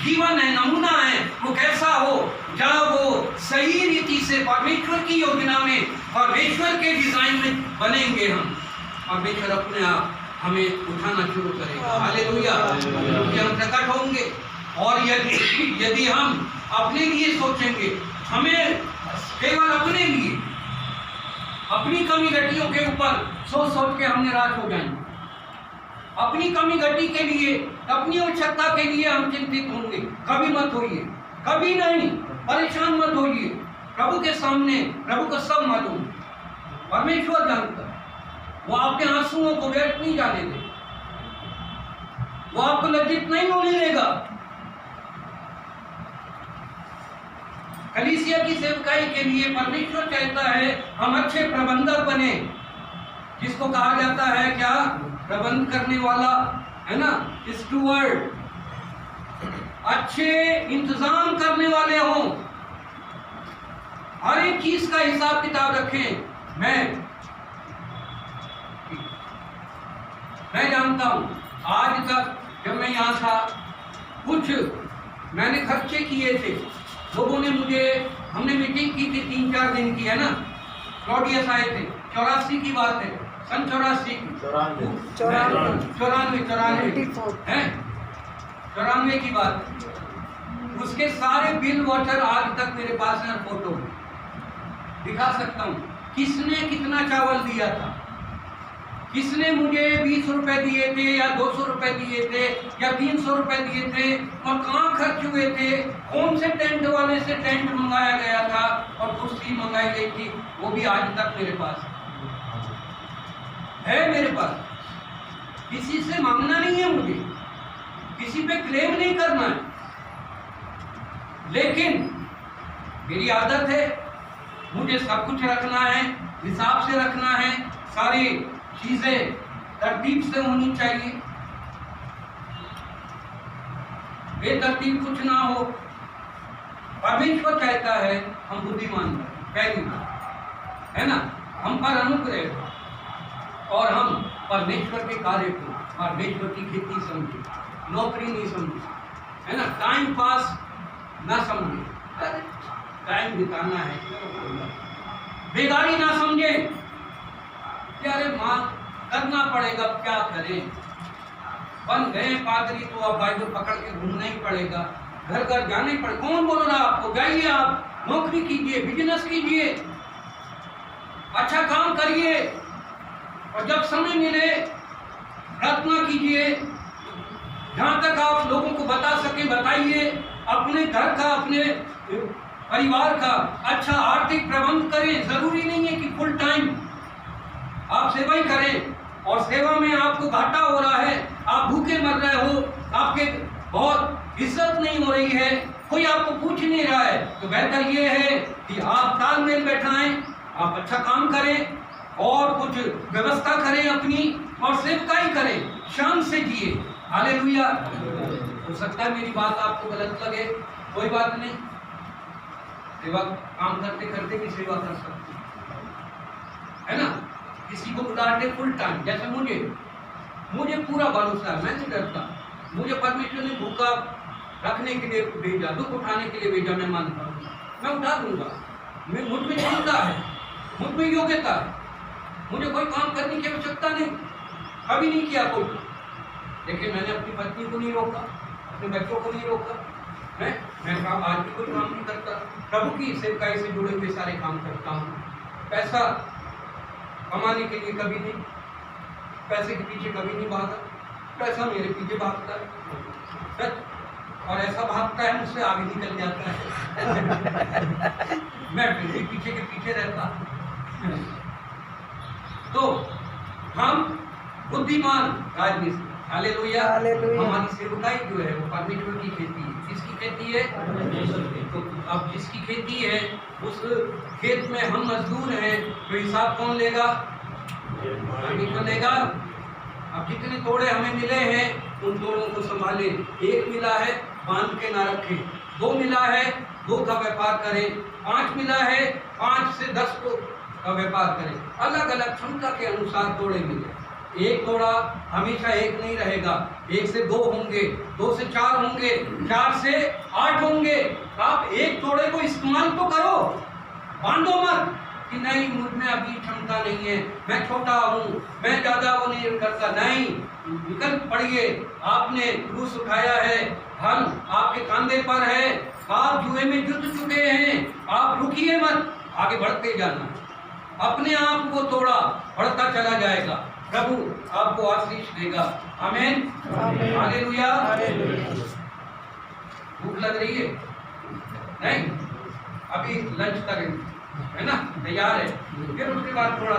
Speaker 1: जीवन है, नमूना है, वो कैसा हो, जब वो सही रीति से परमेश्वर की योजना में, परमेश्वर के डिजाइन में बनेंगे हम, परमेश्वर अपने आप हमें उठाना शुरू करेगा। हालेलुया, क्योंकि हम प्रकट होंगे। और यदि हम अपने लिए सोचेंगे, हमें केवल अपने लिए, अपनी कमी गटियों के ऊपर सोच सोच के हम निराश हो जाएंगे, अपनी कमी गति के लिए, अपनी आवश्यकता के लिए हम चिंतित होंगे। कभी मत होइए, कभी नहीं, परेशान मत होइए। प्रभु के सामने प्रभु को सब मालूम, परमेश्वर जानता है, वो आपके आंसुओं को व्यर्थ नहीं जाने दे, वो आपको लज्जित नहीं होने देगा। कलीसिया की सेवकाई के लिए परमेश्वर चाहता है हम अच्छे प्रबंधक बने, जिसको कहा जाता है क्या, प्रबंध करने वाला, है ना, स्टूवर्ड, अच्छे इंतजाम करने वाले हों, हर एक चीज का हिसाब किताब रखें। मैं जानता हूं, आज तक जब मैं यहाँ था, कुछ मैंने खर्चे किए थे, लोगों ने मुझे, हमने मीटिंग की थी 3-4 दिन की, है ना, क्लॉडियस आए थे, 84 की बात है, सन 84 की, 94 की बात। उसके सारे बिल वाटर आज तक मेरे पास है, फोटो दिखा सकता हूँ, किसने कितना चावल दिया था, किसने मुझे 20 रुपए दिए थे या 200 रुपए दिए थे या 300 रुपए दिए थे, और कहाँ खर्च हुए थे, कौन से टेंट वाले से टेंट मंगाया गया था और कुर्सी मंगाई गई थी, वो भी आज तक मेरे पास है। मेरे पास किसी से मांगना नहीं है, मुझे किसी पे क्लेम नहीं करना है, लेकिन मेरी आदत है, मुझे सब कुछ रखना है, हिसाब से रखना है, सारी चीजें तरतीब से होनी चाहिए, बेतरतीब कुछ ना हो। परमेश्वर चाहता है हम बुद्धिमान बने, पहली बात है ना, हम पर अनुग्रह और हम परमेश्वर के कार्य को, परमेश्वर की खेती समझे, नौकरी नहीं समझे, है ना, टाइम पास ना समझे, टाइम बिताना है, बेगारी ना समझे कि अरे माँ करना पड़ेगा, क्या करें, बन गए पादरी तो अब बाइबल पकड़ के घूमना ही पड़ेगा, घर घर जाना ही पड़ेगा। कौन बोल रहा आपको, जाइए आप नौकरी कीजिए, बिजनेस कीजिए, अच्छा काम करिए, और जब समय मिले प्रार्थना कीजिए, जहाँ तक आप लोगों को बता सके बताइए, अपने घर का, अपने परिवार का अच्छा आर्थिक प्रबंध करें। जरूरी नहीं है कि फुल टाइम आप सेवा ही करें और सेवा में आपको घाटा हो रहा है, आप भूखे मर रहे हो, आपके बहुत इज्जत नहीं हो रही है, कोई आपको पूछ नहीं रहा है, तो बेहतर ये है कि आप तालमेल बैठाएं, आप अच्छा काम करें और कुछ व्यवस्था करें अपनी और सेवकाई करें, शान से जिए। हालेलुया। हो सकता है मेरी बात आपको गलत लगे, कोई बात नहीं, सेवा काम करते करते भी सेवा कर सकते है ना। किसी को बुला दे फुल टाइम, जैसे मुझे पूरा भरोसा है, मैं नहीं डरता। मुझे परमेश्वर ने भूखा रखने के लिए भेजा, दुख उठाने के लिए भेजा, मैं मानता हूँ मैं उठा दूंगा। मुझ में क्षमता है, मुझ में योग्यता है, मुझे कोई काम करने की आवश्यकता नहीं, कभी नहीं किया कोई। लेकिन मैंने अपनी पत्नी को नहीं रोका, अपने बच्चों को नहीं रोका, मैं काम आज भी कोई काम नहीं करता, प्रभु की सेवकाई से जुड़े हुए सारे काम करता हूँ। पैसा कमाने के लिए कभी नहीं, पैसे के पीछे कभी नहीं भागा, पैसा मेरे पीछे भागता है और ऐसा भागता है मुझसे आगे निकल जाता है मैं फिर भी पीछे के पीछे रहता। तो हम बुद्धिमान राजनीति, हालेलुया।
Speaker 4: हालेलुया।
Speaker 1: हमारी सेवकाई जो है वो परमेश्वर की खेती है। किसकी खेती है? तो अब जिसकी खेती है उस खेत में हम मजदूर हैं, तो हिसाब कौन लेगा? परमेश्वर लेगा। अब जितने तोड़े हमें मिले हैं उन तोड़ों को संभाले। एक मिला है बांध के ना रखें, 2 मिला है 2 का व्यापार करें, 5 मिला है 5 से 10 का व्यापार करें। अलग अलग क्षमता के अनुसार तोड़े मिले। एक तोड़ा हमेशा एक नहीं रहेगा, 1 से 2 होंगे, 2 से 4 होंगे, 4 से 8 होंगे। आप एक तोड़े को इस्तेमाल तो करो, बांधो मत कि नहीं मुझ में अभी क्षमता नहीं है, मैं छोटा हूँ, मैं ज़्यादा वो नहीं करता। नहीं, निकल पड़िए। आपने क्रूस उठाया है, हल आपके कंधे पर है, आप जुए में जुट चुके हैं, आप रुकिए मत, आगे बढ़ते जाना। अपने आप को तोड़ा, बढ़ता चला जाएगा, प्रभु आपको आशीष देगा। आमीन, हालेलुया। भूख लग रही है? नहीं, अभी लंच करेंगे, है ना, तैयार है, फिर उसके बाद थोड़ा